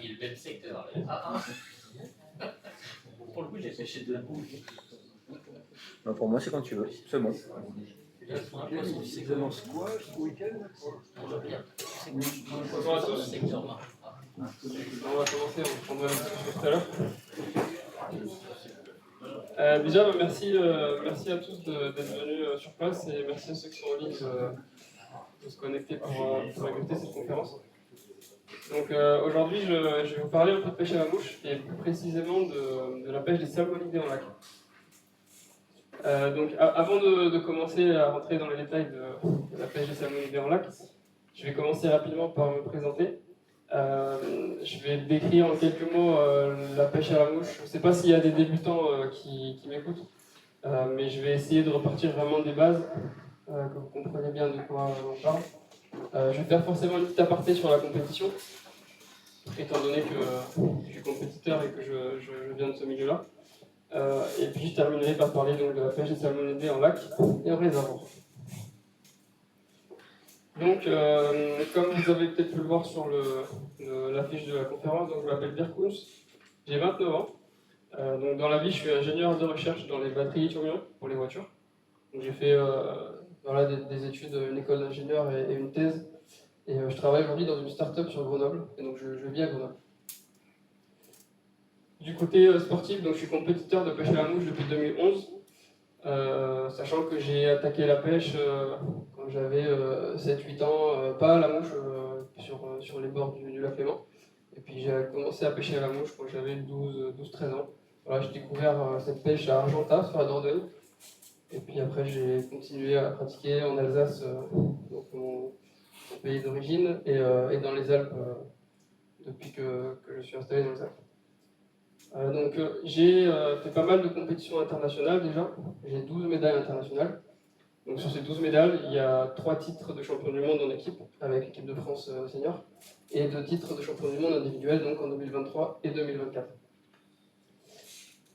travaillé le même secteur. Pour le coup, j'ai pêché de la boue. Non, pour moi, c'est quand tu veux. C'est bon. C'est comment squash ce week-end? Bonjour à tous. On va commencer, on prendra la discussion tout à l'heure. Déjà, merci à tous d'être venus sur place et merci à ceux qui sont en ligne de se connecter pour écouter cette conférence. Donc aujourd'hui, je vais vous parler un peu de pêche à la mouche et plus précisément de la pêche des salmonidés en lac. Donc avant de commencer à rentrer dans les détails de la pêche des salmonidés en lac, je vais commencer rapidement par me présenter. Je vais décrire en quelques mots la pêche à la mouche. Je ne sais pas s'il y a des débutants qui m'écoutent, mais je vais essayer de repartir vraiment des bases, que vous compreniez bien de quoi on parle. Je vais faire forcément une petite aparté sur la compétition, étant donné que je suis compétiteur et que je viens de ce milieu-là. Et puis je terminerai par parler donc, de la pêche des salmonidés en lac et en réservoir. Donc, comme vous avez peut-être pu le voir sur l'affiche de la conférence, donc, je m'appelle Pierre Koons, j'ai 29 ans. Donc, dans la vie, je suis ingénieur de recherche dans les batteries lithium-ion pour les voitures. Donc, j'ai fait des études, une école d'ingénieur et une thèse. Et je travaille aujourd'hui dans une start-up sur Grenoble, et donc je vis à Grenoble. Du côté sportif, donc, je suis compétiteur de pêche à la mouche depuis 2011. Sachant que j'ai attaqué la pêche quand j'avais 7-8 ans, pas à la mouche, sur les bords du lac Léman. Et puis j'ai commencé à pêcher à la mouche quand j'avais 12-13 ans. Voilà, j'ai découvert cette pêche à Argentat, sur la Dordogne. Et puis après j'ai continué à pratiquer en Alsace, donc mon pays d'origine, et dans les Alpes depuis que je suis installé dans les Alpes. Donc j'ai fait pas mal de compétitions internationales déjà, j'ai 12 médailles internationales. Donc sur ces 12 médailles, il y a 3 titres de champion du monde en équipe, avec l'équipe de France senior, et 2 titres de champion du monde individuel, donc en 2023 et 2024.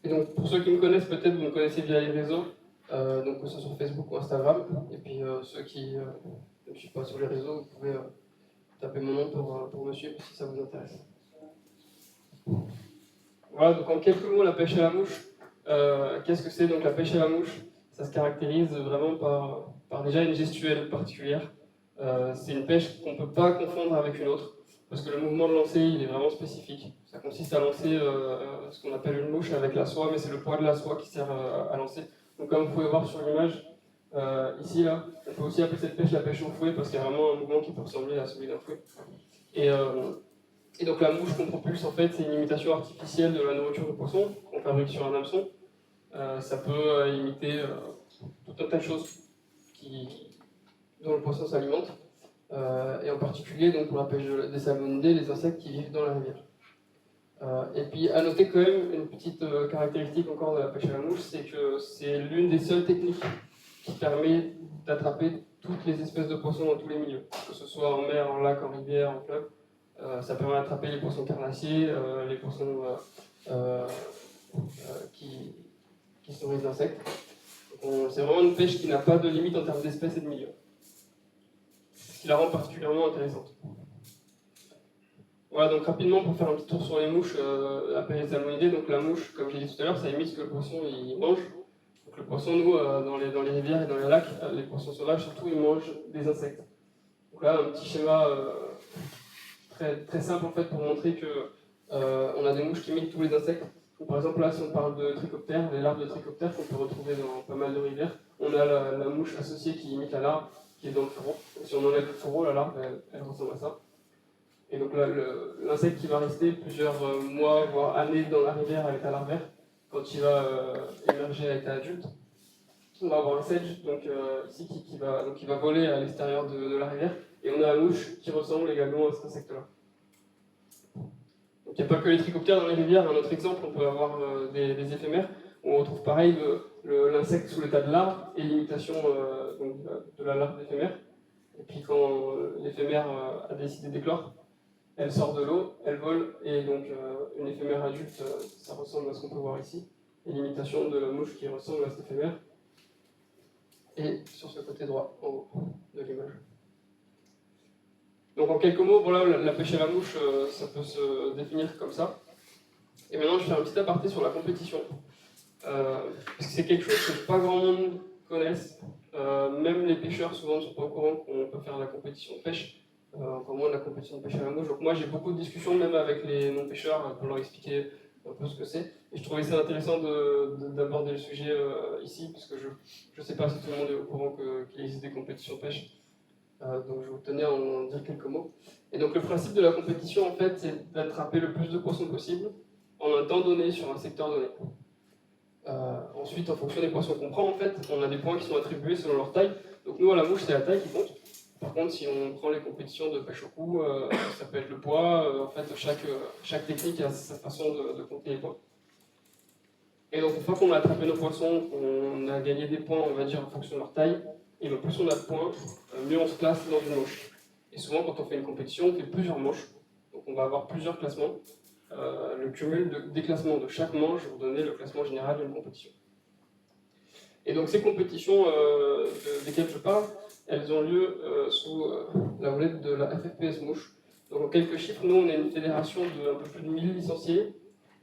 Et donc pour ceux qui me connaissent, peut-être vous me connaissez via les réseaux, donc que ce soit sur Facebook ou Instagram, et puis ceux qui ne me suivent pas sur les réseaux, vous pouvez taper mon nom pour me suivre si ça vous intéresse. Voilà, donc en quelques mots, la pêche à la mouche. Qu'est-ce que c'est donc la pêche à la mouche? Ça se caractérise vraiment par déjà une gestuelle particulière. C'est une pêche qu'on ne peut pas confondre avec une autre, parce que le mouvement de lancer, il est vraiment spécifique. Ça consiste à lancer ce qu'on appelle une mouche avec la soie, mais c'est le poids de la soie qui sert à lancer. Donc comme vous pouvez voir sur l'image, ici, là, on peut aussi appeler cette pêche la pêche au fouet, parce qu'il y a vraiment un mouvement qui peut ressembler à celui d'un fouet. Et donc la mouche qu'on propulse, en fait, c'est une imitation artificielle de la nourriture de poisson qu'on fabrique sur un hameçon. Ça peut imiter tout un tas de choses dont le poisson s'alimente. Et en particulier, donc, pour la pêche des salmonidés, les insectes qui vivent dans la rivière. Et puis, à noter quand même une petite caractéristique encore de la pêche à la mouche, c'est que c'est l'une des seules techniques qui permet d'attraper toutes les espèces de poissons dans tous les milieux, que ce soit en mer, en lac, en rivière, en fleuve. Ça permet d'attraper les poissons carnassiers, les poissons qui se nourrissent d'insectes. C'est vraiment une pêche qui n'a pas de limite en termes d'espèces et de milieux. Ce qui la rend particulièrement intéressante. Voilà, donc rapidement pour faire un petit tour sur les mouches, la pêche des salmonidés. Donc la mouche, comme j'ai dit tout à l'heure, ça imite ce que le poisson il mange. Donc le poisson, nous, dans les rivières et dans les lacs, les poissons sauvages surtout, ils mangent des insectes. Donc là, un petit schéma très simple en fait pour montrer que on a des mouches qui imitent tous les insectes. Donc, par exemple là, si on parle de trichoptères, les larves de trichoptères qu'on peut retrouver dans pas mal de rivières, on a la mouche associée qui imite la larve qui est dans le fourreau. Donc, si on enlève le fourreau, la larve elle ressemble à ça. Et donc là, l'insecte qui va rester plusieurs mois voire années dans la rivière avec la larvaire, quand il va émerger à l'état adulte, on va avoir un sedge donc, ici qui va voler à l'extérieur de la rivière. Et on a la mouche qui ressemble également à cet insecte-là. Donc il n'y a pas que les trichoptères dans les rivières. Un autre exemple, on peut avoir des éphémères, où on retrouve pareil l'insecte sous l'état de larve et l'imitation de la larve d'éphémère. Et puis quand l'éphémère a décidé d'éclore, elle sort de l'eau, elle vole, et donc une éphémère adulte, ça ressemble à ce qu'on peut voir ici. Et l'imitation de la mouche qui ressemble à cette éphémère. Et sur ce côté droit, en haut de l'image. Donc en quelques mots, voilà, la pêche à la mouche, ça peut se définir comme ça. Et maintenant, je vais faire un petit aparté sur la compétition. Parce que c'est quelque chose que pas grand monde connaisse. Même les pêcheurs souvent ne sont pas au courant qu'on peut faire de la compétition de pêche, encore moins de la compétition de pêche à la mouche. Donc moi j'ai beaucoup de discussions même avec les non-pêcheurs pour leur expliquer un peu ce que c'est. Et je trouvais ça intéressant d'aborder le sujet ici, parce que je ne sais pas si tout le monde est au courant qu'il existe des compétitions de pêche. Donc je vous tenais à en dire quelques mots. Et donc le principe de la compétition en fait c'est d'attraper le plus de poissons possible en un temps donné sur un secteur donné. Ensuite, en fonction des poissons qu'on prend, en fait, on a des points qui sont attribués selon leur taille. Donc nous, à la mouche, c'est la taille qui compte. Par contre, si on prend les compétitions de pêche au cou, ça peut être le poids. En fait, chaque technique a sa façon de compter les points. Et donc, une fois qu'on a attrapé nos poissons, on a gagné des points, on va dire, en fonction de leur taille, et le plus on a de points, mieux on se classe dans une manche. Et souvent, quand on fait une compétition, on fait plusieurs manches. Donc, on va avoir plusieurs classements. Le cumul des classements de chaque manche va vous donner le classement général d'une compétition. Et donc ces compétitions desquelles je parle, elles ont lieu sous la houlette de la FFPS Mouche. Donc en quelques chiffres, nous on est une fédération de un peu plus de 1000 licenciés.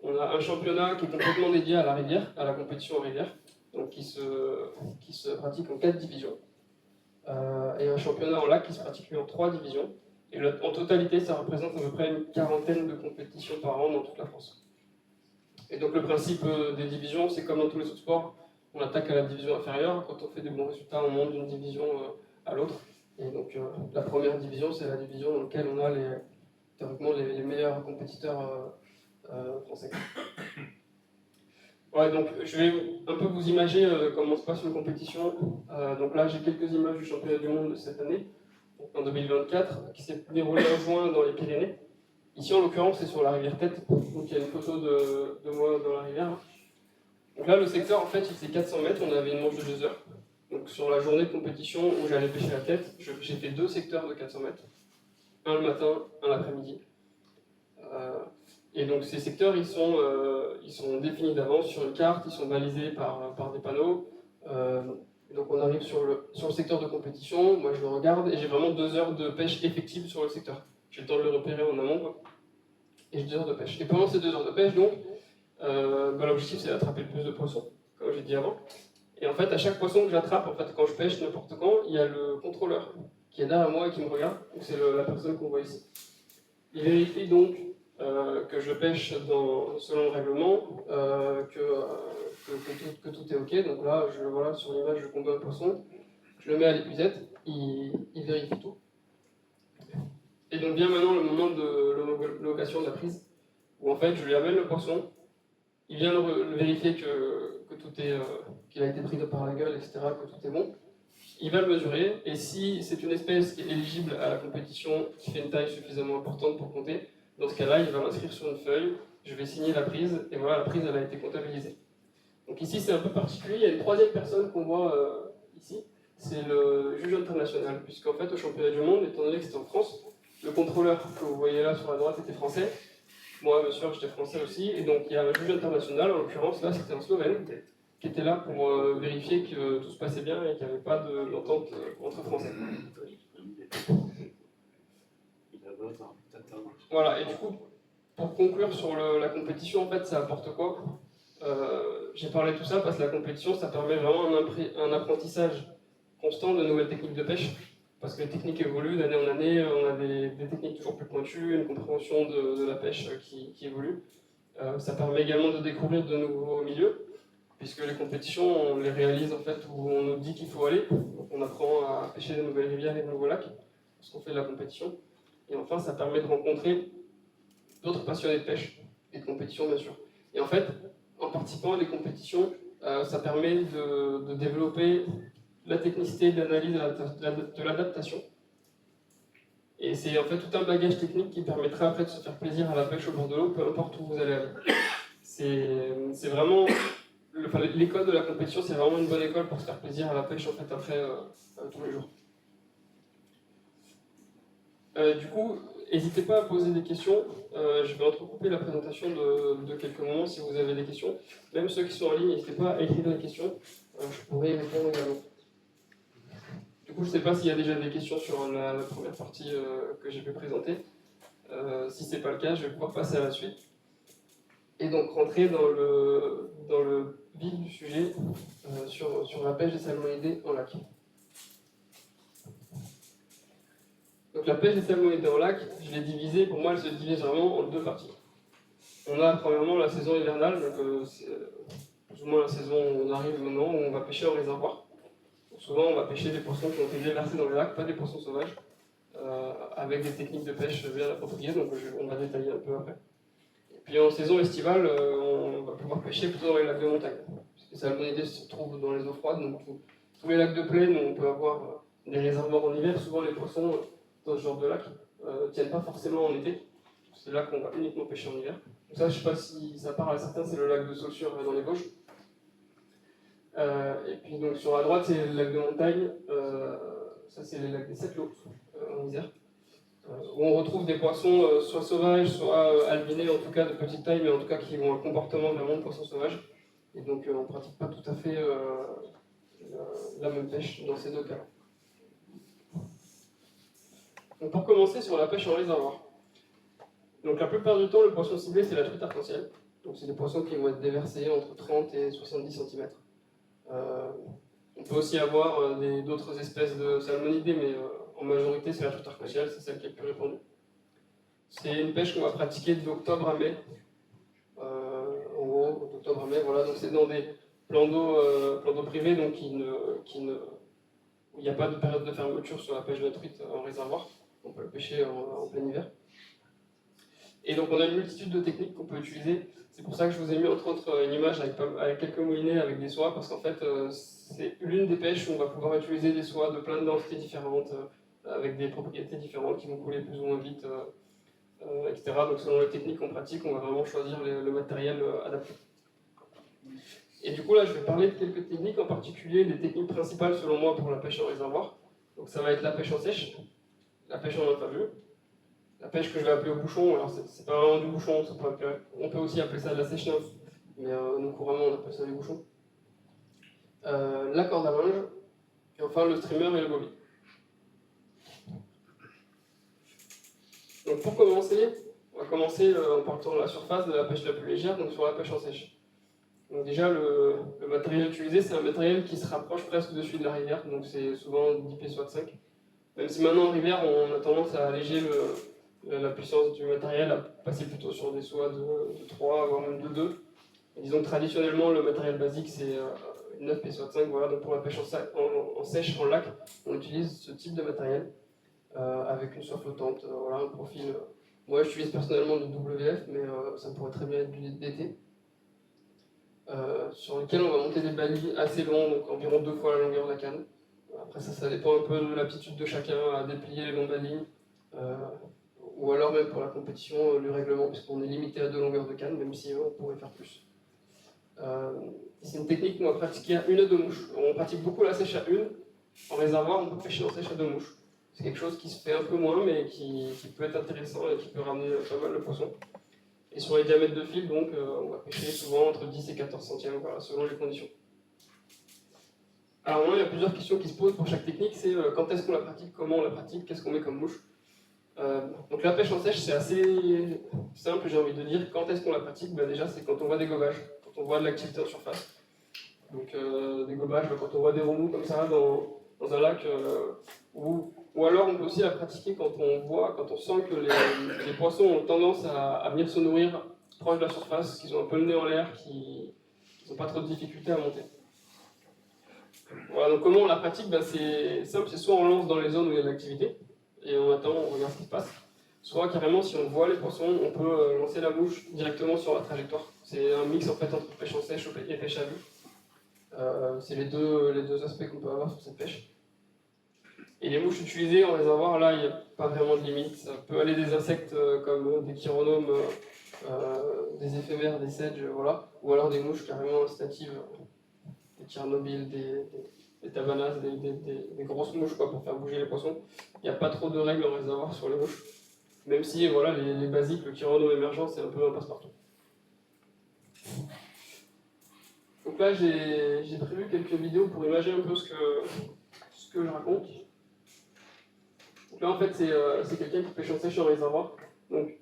On a un championnat qui est complètement dédié à la rivière, à la compétition en rivière, donc qui se pratique en 4 divisions. Et un championnat en lac qui se pratique lui en 3 divisions. Et en totalité, ça représente à peu près une quarantaine de compétitions par an dans toute la France. Et donc le principe des divisions, c'est comme dans tous les autres sports, on attaque à la division inférieure, quand on fait des bons résultats, on monte d'une division à l'autre. Et donc la première division, c'est la division dans laquelle on a théoriquement les meilleurs compétiteurs français. Ouais, donc je vais un peu vous imaginer comment se passe une compétition. Donc là, j'ai quelques images du championnat du monde de cette année, donc en 2024, qui s'est déroulé en juin dans les Pyrénées. Ici, en l'occurrence, c'est sur la rivière Tête, donc il y a une photo de moi dans la rivière. Donc là, le secteur, en fait, il fait 400 mètres, on avait une manche de 2 heures. Donc sur la journée de compétition où j'allais pêcher la tête, j'ai fait 2 secteurs de 400 mètres. Un le matin, un l'après-midi. Et donc ces secteurs, ils sont définis d'avance sur une carte, ils sont balisés par des panneaux. Donc on arrive sur le secteur de compétition, moi je le regarde et j'ai vraiment 2 heures de pêche effective sur le secteur. J'ai le temps de le repérer en amont, quoi. Et j'ai 2 heures de pêche. Et pendant ces 2 heures de pêche, donc, l'objectif c'est d'attraper le plus de poissons, comme j'ai dit avant. Et en fait, à chaque poisson que j'attrape, en fait, quand je pêche n'importe quand, il y a le contrôleur qui est derrière moi et qui me regarde. Donc c'est la personne qu'on voit ici. Il vérifie donc que je pêche selon le règlement, que tout est ok. Donc là, voilà, sur l'image, je combats un poisson, je le mets à l'épuisette, il vérifie tout. Et donc vient maintenant le moment de l'homologation de la prise, où en fait je lui amène le poisson, il vient le vérifier que tout est, qu'il a été pris par la gueule, etc., que tout est bon. Il va le mesurer, et si c'est une espèce qui est éligible à la compétition, qui fait une taille suffisamment importante pour compter, dans ce cas-là, il va m'inscrire sur une feuille, je vais signer la prise, et voilà, la prise elle a été comptabilisée. Donc ici c'est un peu particulier, il y a une troisième personne qu'on voit ici, c'est le juge international, puisqu'en fait au championnat du monde, étant donné que c'était en France, le contrôleur que vous voyez là sur la droite était français, moi bien sûr j'étais français aussi, et donc il y a un juge international, en l'occurrence là c'était un Slovène, qui était là pour vérifier que tout se passait bien et qu'il n'y avait pas d'entente entre Français. Voilà, et du coup, pour conclure sur la compétition, en fait, ça apporte quoi? J'ai parlé de tout ça parce que la compétition, ça permet vraiment un apprentissage constant de nouvelles techniques de pêche, parce que les techniques évoluent d'année en année, on a des techniques toujours plus pointues, une compréhension de la pêche qui évolue. Ça permet également de découvrir de nouveaux milieux, puisque les compétitions, on les réalise en fait où on nous dit qu'il faut aller. Donc on apprend à pêcher des nouvelles rivières et de nouveaux lacs, parce qu'on fait de la compétition. Et enfin, ça permet de rencontrer d'autres passionnés de pêche, et de compétition bien sûr. Et en fait, en participant à des compétitions, ça permet de développer la technicité de l'analyse de l'adaptation. Et c'est en fait tout un bagage technique qui permettra après de se faire plaisir à la pêche au bord de l'eau, peu importe où vous allez aller. C'est vraiment... L'école de la compétition, c'est vraiment une bonne école pour se faire plaisir à la pêche en fait après tous les jours. Du coup, n'hésitez pas à poser des questions. Je vais entrecouper la présentation de quelques moments si vous avez des questions. Même ceux qui sont en ligne, n'hésitez pas à écrire des questions. Je pourrai y répondre également. Du Du coup, je ne sais pas s'il y a déjà des questions sur la première partie que j'ai pu présenter. Si ce n'est pas le cas, je vais pouvoir passer à la suite. Et donc rentrer dans le vif du sujet sur la pêche des salmonidés en lac. Donc la pêche des salmonidés en lac, je l'ai divisée, pour moi elle se divise vraiment en deux parties. On a premièrement la saison hivernale, donc c'est plus ou moins la saison où on arrive maintenant, où on va pêcher en réservoir. Donc souvent on va pêcher des poissons qui ont été déversés dans les lacs, pas des poissons sauvages, avec des techniques de pêche bien appropriées, donc on va détailler un peu après. Et puis en saison estivale, on va pouvoir pêcher plutôt dans les lacs de montagne. Parce que les salmonidés se trouvent dans les eaux froides, donc tous les lacs de plaine, on peut avoir des réservoirs en hiver. Souvent les poissons dans ce genre de lac ne tiennent pas forcément en été. C'est là qu'on va uniquement pêcher en hiver. Donc ça, je ne sais pas si ça parle à certains, c'est le lac de Saussure dans les Vosges. Et puis donc sur la droite, c'est le lac de montagne. Ça, c'est les lacs des Sept-Lots en Isère. Où on retrouve des poissons soit sauvages, soit albinés, en tout cas de petite taille, mais en tout cas qui ont un comportement vraiment de poisson sauvage. Et donc on ne pratique pas tout à fait la même pêche dans ces deux cas. Donc pour commencer sur la pêche en réservoir. Donc la plupart du temps, le poisson ciblé, c'est la truite arc-en-ciel. Donc c'est des poissons qui vont être déversés entre 30 et 70 cm. On peut aussi avoir d'autres espèces de salmonidés, mais en majorité, c'est la truite arc-en-ciel, c'est celle qui est le plus répandue. C'est une pêche qu'on va pratiquer d'octobre à mai. En gros, d'octobre à mai, voilà. Donc c'est dans des plans d'eau privés, donc où il n'y a pas de période de fermeture sur la pêche de la truite en réservoir. On peut le pêcher en plein hiver. Et donc on a une multitude de techniques qu'on peut utiliser. C'est pour ça que je vous ai mis entre autres une image avec quelques moulinets avec des soies, parce qu'en fait c'est l'une des pêches où on va pouvoir utiliser des soies de plein de densités différentes, avec des propriétés différentes qui vont couler plus ou moins vite, etc. Donc selon les techniques qu'on pratique, on va vraiment choisir le matériel adapté. Et du coup là je vais parler de quelques techniques, en particulier les techniques principales selon moi pour la pêche en réservoir. Donc ça va être la pêche en sèche, la pêche en infavue, la pêche que je vais appeler au bouchon. Alors c'est pas vraiment du bouchon, on peut aussi appeler ça de la sèche-nymphe, mais nous couramment on appelle ça du bouchon. La corde à linge, et enfin le streamer et le bobby. Donc pour commencer, on va commencer en partant de la surface de la pêche la plus légère, donc sur la pêche en sèche. Donc déjà le matériel utilisé, c'est un matériel qui se rapproche presque de celui de la rivière, donc c'est souvent 10 pieds soit 5. Même si maintenant en rivière on a tendance à alléger la puissance du matériel, à passer plutôt sur des soies de 3, voire même de 2. Et disons que traditionnellement, le matériel basique, c'est 9 pieds soit 5. Voilà, donc pour la pêche en sèche, en lac, on utilise ce type de matériel avec une soie flottante, voilà, un profil. Moi, j'utilise personnellement du WF, mais ça pourrait très bien être du DT. Sur lequel on va monter des balis assez longs, donc environ 2 fois la longueur de la canne. Après, ça dépend un peu de l'aptitude de chacun à déplier les longs balis. Ou alors même pour la compétition, le règlement, puisqu'on est limité à 2 longueurs de canne, même si on pourrait faire plus. C'est une technique qu'on va pratiquer à 1 à 2 mouches. On pratique beaucoup la sèche à 1. En réservoir, on peut pêcher en sèche à 2 mouches. C'est quelque chose qui se fait un peu moins, mais qui peut être intéressant et qui peut ramener pas mal de poissons. Et sur les diamètres de fil, donc, on va pêcher souvent entre 10 et 14 centièmes, voilà, selon les conditions. Alors maintenant, il y a plusieurs questions qui se posent pour chaque technique. C'est quand est-ce qu'on la pratique, comment on la pratique, qu'est-ce qu'on met comme mouche. Donc la pêche en sèche, c'est assez simple, j'ai envie de dire. Quand est-ce qu'on la pratique? Déjà, c'est quand on voit des gobages, quand on voit de l'activité en surface. Donc des gobages, quand on voit des remous comme ça dans un lac, ou alors on peut aussi la pratiquer quand on sent que les poissons ont tendance à venir se nourrir proche de la surface, qu'ils ont un peu le nez en l'air, qu'ils n'ont pas trop de difficultés à monter. Voilà, donc comment on la pratique? C'est simple, c'est soit on lance dans les zones où il y a de l'activité, et on attend, on regarde ce qui se passe. Soit carrément, si on voit les poissons, on peut lancer la mouche directement sur la trajectoire. C'est un mix en fait entre pêche en sèche et pêche à vue. C'est les deux aspects qu'on peut avoir sur cette pêche. Et les mouches utilisées en réservoir, là, il n'y a pas vraiment de limite. Ça peut aller des insectes comme des chironomes, des éphémères, des sedges, voilà. Ou alors des mouches carrément incitatives, des tchernobyls, des tabanas, des grosses mouches quoi, pour faire bouger les poissons. Il n'y a pas trop de règles en réservoir sur les mouches. Même si voilà, les basiques, le chironome émergent, c'est un peu un passe-partout. Donc là, j'ai prévu quelques vidéos pour imager un peu ce que je raconte. Donc là, en fait, c'est quelqu'un qui pêche en sèche en réservoir. Donc,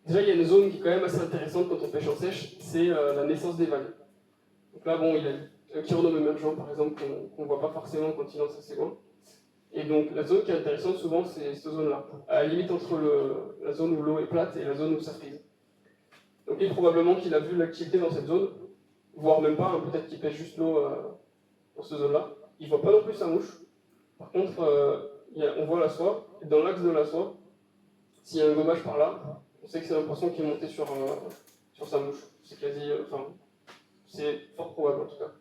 déjà, il y a une zone qui est quand même assez intéressante quand on pêche en sèche, c'est la naissance des vagues. Donc là, bon, il y a un chironome émergent, par exemple, qu'on ne voit pas forcément quand il lance assez loin. Et donc, la zone qui est intéressante, souvent, c'est cette zone-là, à la limite entre la zone où l'eau est plate et la zone où ça frise. Donc, lui, probablement qu'il a vu l'activité dans cette zone, voire même pas, hein, peut-être qu'il pêche juste l'eau dans cette zone-là. Il ne voit pas non plus sa mouche. Par contre, on voit la soie, et dans l'axe de la soie, s'il y a un gommage par là, on sait que c'est un poisson qui est monté sur sa mouche. C'est c'est fort probable en tout cas.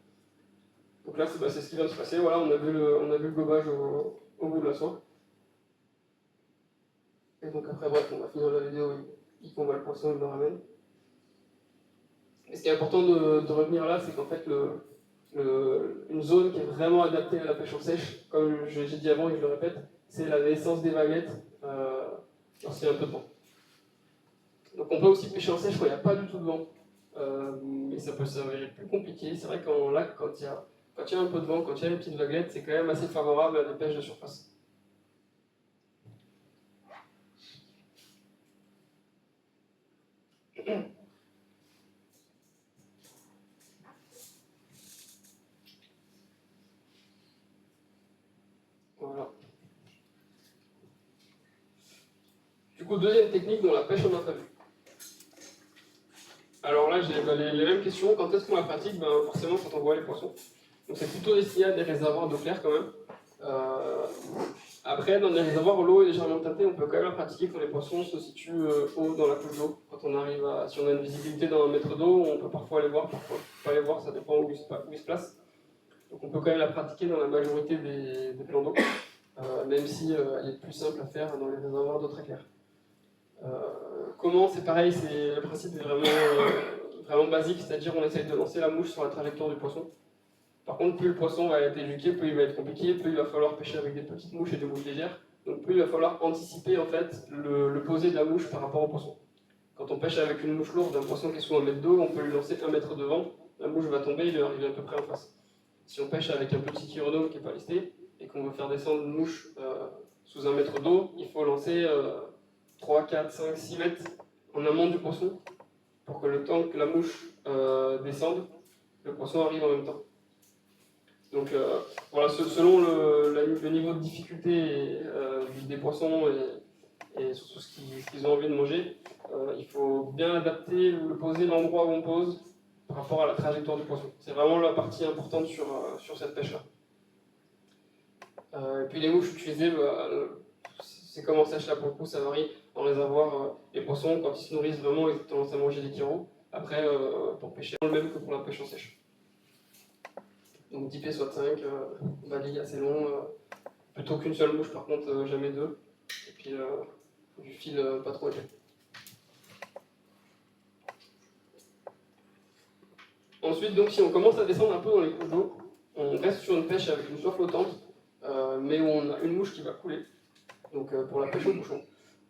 Donc là, c'est ce qui vient de se passer. Voilà, on a vu le gobage au bout de la soie. Et donc après, bref, on va finir la vidéo, il combat le poisson, il le ramène. Et ce qui est important de revenir là, c'est qu'en fait, une zone qui est vraiment adaptée à la pêche en sèche, comme j'ai dit avant et je le répète, c'est la naissance des vaguettes lorsqu'il y a un peu de vent. Donc on peut aussi pêcher en sèche quand il n'y a pas du tout de vent, mais ça peut s'avérer plus compliqué. C'est vrai qu'en lac, quand il y a un peu de vent, quand il y a les petites vaguelettes, c'est quand même assez favorable à des pêches de surface. Voilà. Du coup, deuxième technique, la pêche en infravue. Alors là, j'ai les mêmes questions. Quand est-ce qu'on la pratique? Forcément, quand on voit les poissons. Donc c'est plutôt destiné à des réservoirs d'eau claire quand même. Après, dans des réservoirs où l'eau est légèrement teintée, on peut quand même la pratiquer quand les poissons se situent haut dans la couche d'eau. Quand on arrive si on a une visibilité dans 1 mètre d'eau, on peut parfois les voir, parfois pas les voir, ça dépend où ils se placent. Donc on peut quand même la pratiquer dans la majorité des plans d'eau, même si elle est plus simple à faire dans les réservoirs d'eau très claire. Comment? C'est pareil, le principe est vraiment basique, c'est-à-dire on essaye de lancer la mouche sur la trajectoire du poisson. Par contre, plus le poisson va être éduqué, plus il va être compliqué, plus il va falloir pêcher avec des petites mouches et des mouches légères. Donc plus il va falloir anticiper en fait le poser de la mouche par rapport au poisson. Quand on pêche avec une mouche lourde, un poisson qui est sous 1 mètre d'eau, on peut lui lancer 1 mètre devant, la mouche va tomber, il va arriver à peu près en face. Si on pêche avec un petit chironome qui n'est pas listé, et qu'on veut faire descendre une mouche sous 1 mètre d'eau, il faut lancer 3, 4, 5, 6 mètres en amont du poisson, pour que le temps que la mouche descende, le poisson arrive en même temps. Donc voilà, selon le niveau de difficulté des poissons et surtout ce qu'ils ont envie de manger, il faut bien adapter, poser l'endroit où on pose par rapport à la trajectoire du poisson. C'est vraiment la partie importante sur cette pêche-là. Et puis les mouches utilisées, c'est comme en sèche là pour le coup, ça varie. Dans les réservoirs, les poissons, quand ils se nourrissent vraiment, ils ont tendance à manger des chiros. Après, pour pêcher, le même que pour la pêche en sèche. Donc 10 pieds soit 5, valise assez long, plutôt qu'une seule mouche par contre, jamais deux. Et puis du fil pas trop épais. Ensuite, donc, si on commence à descendre un peu dans les couches d'eau, on reste sur une pêche avec une soie flottante, mais où on a une mouche qui va couler. Donc pour la pêche au bouchon.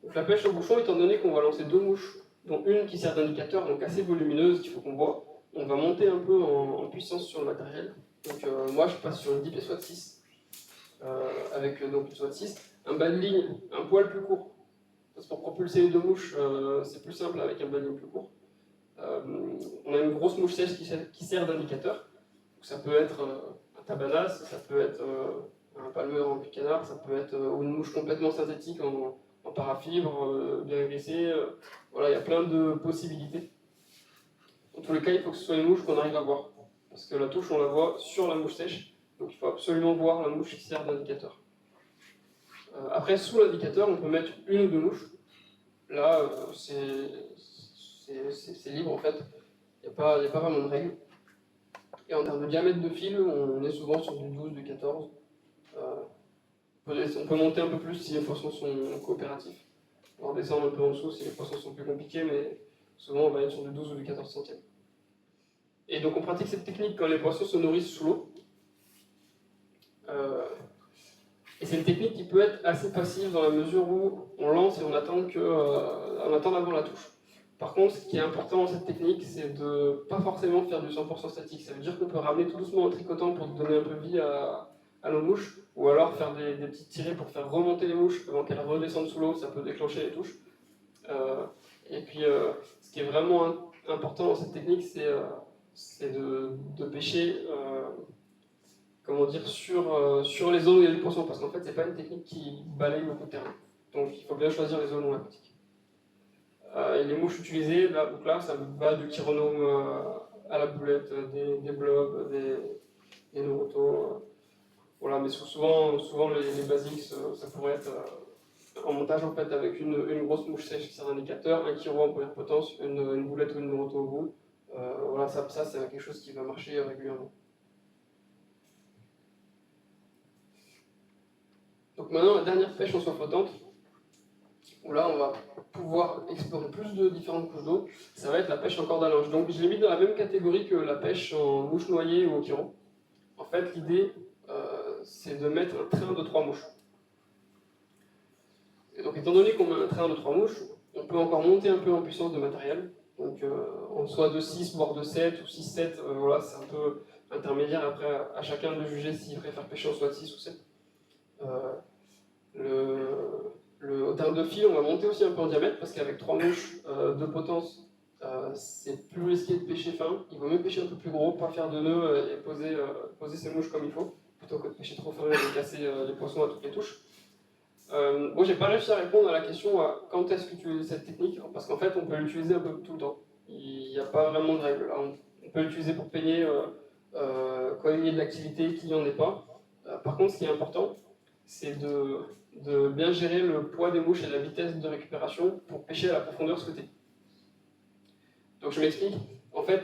Donc la pêche au bouchon, étant donné qu'on va lancer 2 mouches, dont une qui sert d'indicateur, donc assez volumineuse, qu'il faut qu'on voit, on va monter un peu en puissance sur le matériel. Donc moi je passe sur une 10 pieds soit 6, avec donc une soit 6, un bas de ligne un poil plus court. Parce que pour propulser les 2 mouches, c'est plus simple avec un bas de ligne plus court. On a une grosse mouche sèche qui sert d'indicateur. Ça peut être un tabanas, ça peut être un palmeur en canard, ça peut être une mouche complètement synthétique en parafibre, bien graissée. Voilà, il y a plein de possibilités. En tous les cas, il faut que ce soit une mouche qu'on arrive à voir. Parce que la touche, on la voit sur la mouche sèche. Donc il faut absolument voir la mouche qui sert d'indicateur. Après, sous l'indicateur, on peut mettre 1 ou 2 mouches. Là, c'est libre en fait. Il n'y a pas vraiment de règle. Et en termes de diamètre de fil, on est souvent sur du 12, du 14. On peut monter un peu plus si les poissons sont coopératifs. On va descendre un peu en dessous si les poissons sont plus compliqués, mais souvent on va être sur du 12 ou du 14 centièmes. Et donc on pratique cette technique quand les poissons se nourrissent sous l'eau. Et c'est une technique qui peut être assez passive dans la mesure où on lance et on attend d'avoir la touche. Par contre, ce qui est important dans cette technique, c'est de ne pas forcément faire du 100% statique. Ça veut dire qu'on peut ramener tout doucement en tricotant pour donner un peu de vie à nos mouches, ou alors faire des petites tirées pour faire remonter les mouches avant qu'elles redescendent sous l'eau, ça peut déclencher les touches. Et puis, ce qui est vraiment important dans cette technique, c'est de pêcher comment dire, sur les zones où il y a du poisson, parce qu'en fait, c'est pas une technique qui balaye beaucoup de terrain. Donc, il faut bien choisir les zones où on la pratique. Et les mouches utilisées, là, donc là, ça va du chironome à la boulette, des blobs, des neurotos. Voilà, mais souvent les basiques, ça pourrait être en montage en fait avec une grosse mouche sèche qui sert d'indicateur, un chiro en première potence, une boulette ou une neuroto au bout. Voilà, ça c'est quelque chose qui va marcher régulièrement. Donc maintenant, la dernière pêche en soie flottante, où là on va pouvoir explorer plus de différentes couches d'eau, ça va être la pêche en corde à linge. Donc je l'ai mis dans la même catégorie que la pêche en mouche noyée ou au chiron. En fait, l'idée, c'est de mettre un train de 3 mouches. Et donc étant donné qu'on met un train de 3 mouches, on peut encore monter un peu en puissance de matériel. Donc en soit de 6, voire de 7 ou 6-7, voilà, c'est un peu intermédiaire après à chacun de juger s'il préfère pêcher en soit de 6 ou 7. Au terme de fil, on va monter aussi un peu en diamètre parce qu'avec 3 mouches de potence, c'est plus risqué de pêcher fin. Il vaut mieux pêcher un peu plus gros, pas faire de nœuds et poser ses mouches comme il faut, plutôt que de pêcher trop fin et de casser les poissons à toutes les touches. Moi, j'ai pas réussi à répondre à la question quand est-ce que tu utilises cette technique, parce qu'en fait, on peut l'utiliser un peu tout le temps. Il n'y a pas vraiment de règle. On peut l'utiliser pour peigner quand il y a de l'activité, qu'il n'y en ait pas. Par contre, ce qui est important, c'est de bien gérer le poids des mouches et la vitesse de récupération pour pêcher à la profondeur souhaitée. Donc je m'explique. En fait,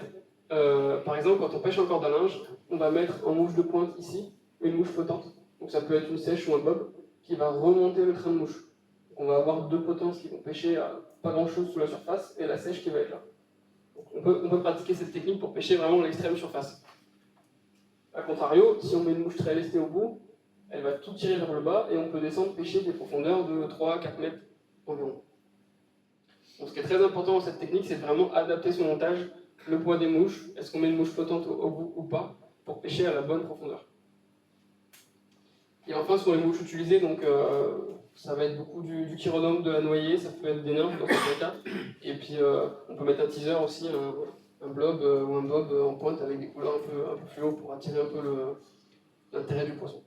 par exemple, quand on pêche en corde à linge, on va mettre en mouche de pointe ici une mouche flottante. Donc ça peut être une sèche ou un bob qui va remonter le train de mouche. Donc on va avoir 2 potences qui vont pêcher à pas grand chose sous la surface et la sèche qui va être là. Donc on peut pratiquer cette technique pour pêcher vraiment l'extrême surface. A contrario, si on met une mouche très lestée au bout, elle va tout tirer vers le bas et on peut descendre pêcher des profondeurs de 3-4 mètres environ. Donc ce qui est très important dans cette technique, c'est vraiment adapter son montage, le poids des mouches, est-ce qu'on met une mouche flottante au bout ou pas, pour pêcher à la bonne profondeur. Et enfin, sur les mouches utilisées, donc, ça va être beaucoup du chironome, de la noyée, ça peut être des nymphes dans certains cas. Et puis on peut mettre un teaser aussi, un blob ou un bob en pointe avec des couleurs un peu fluo pour attirer un peu l'intérêt du poisson.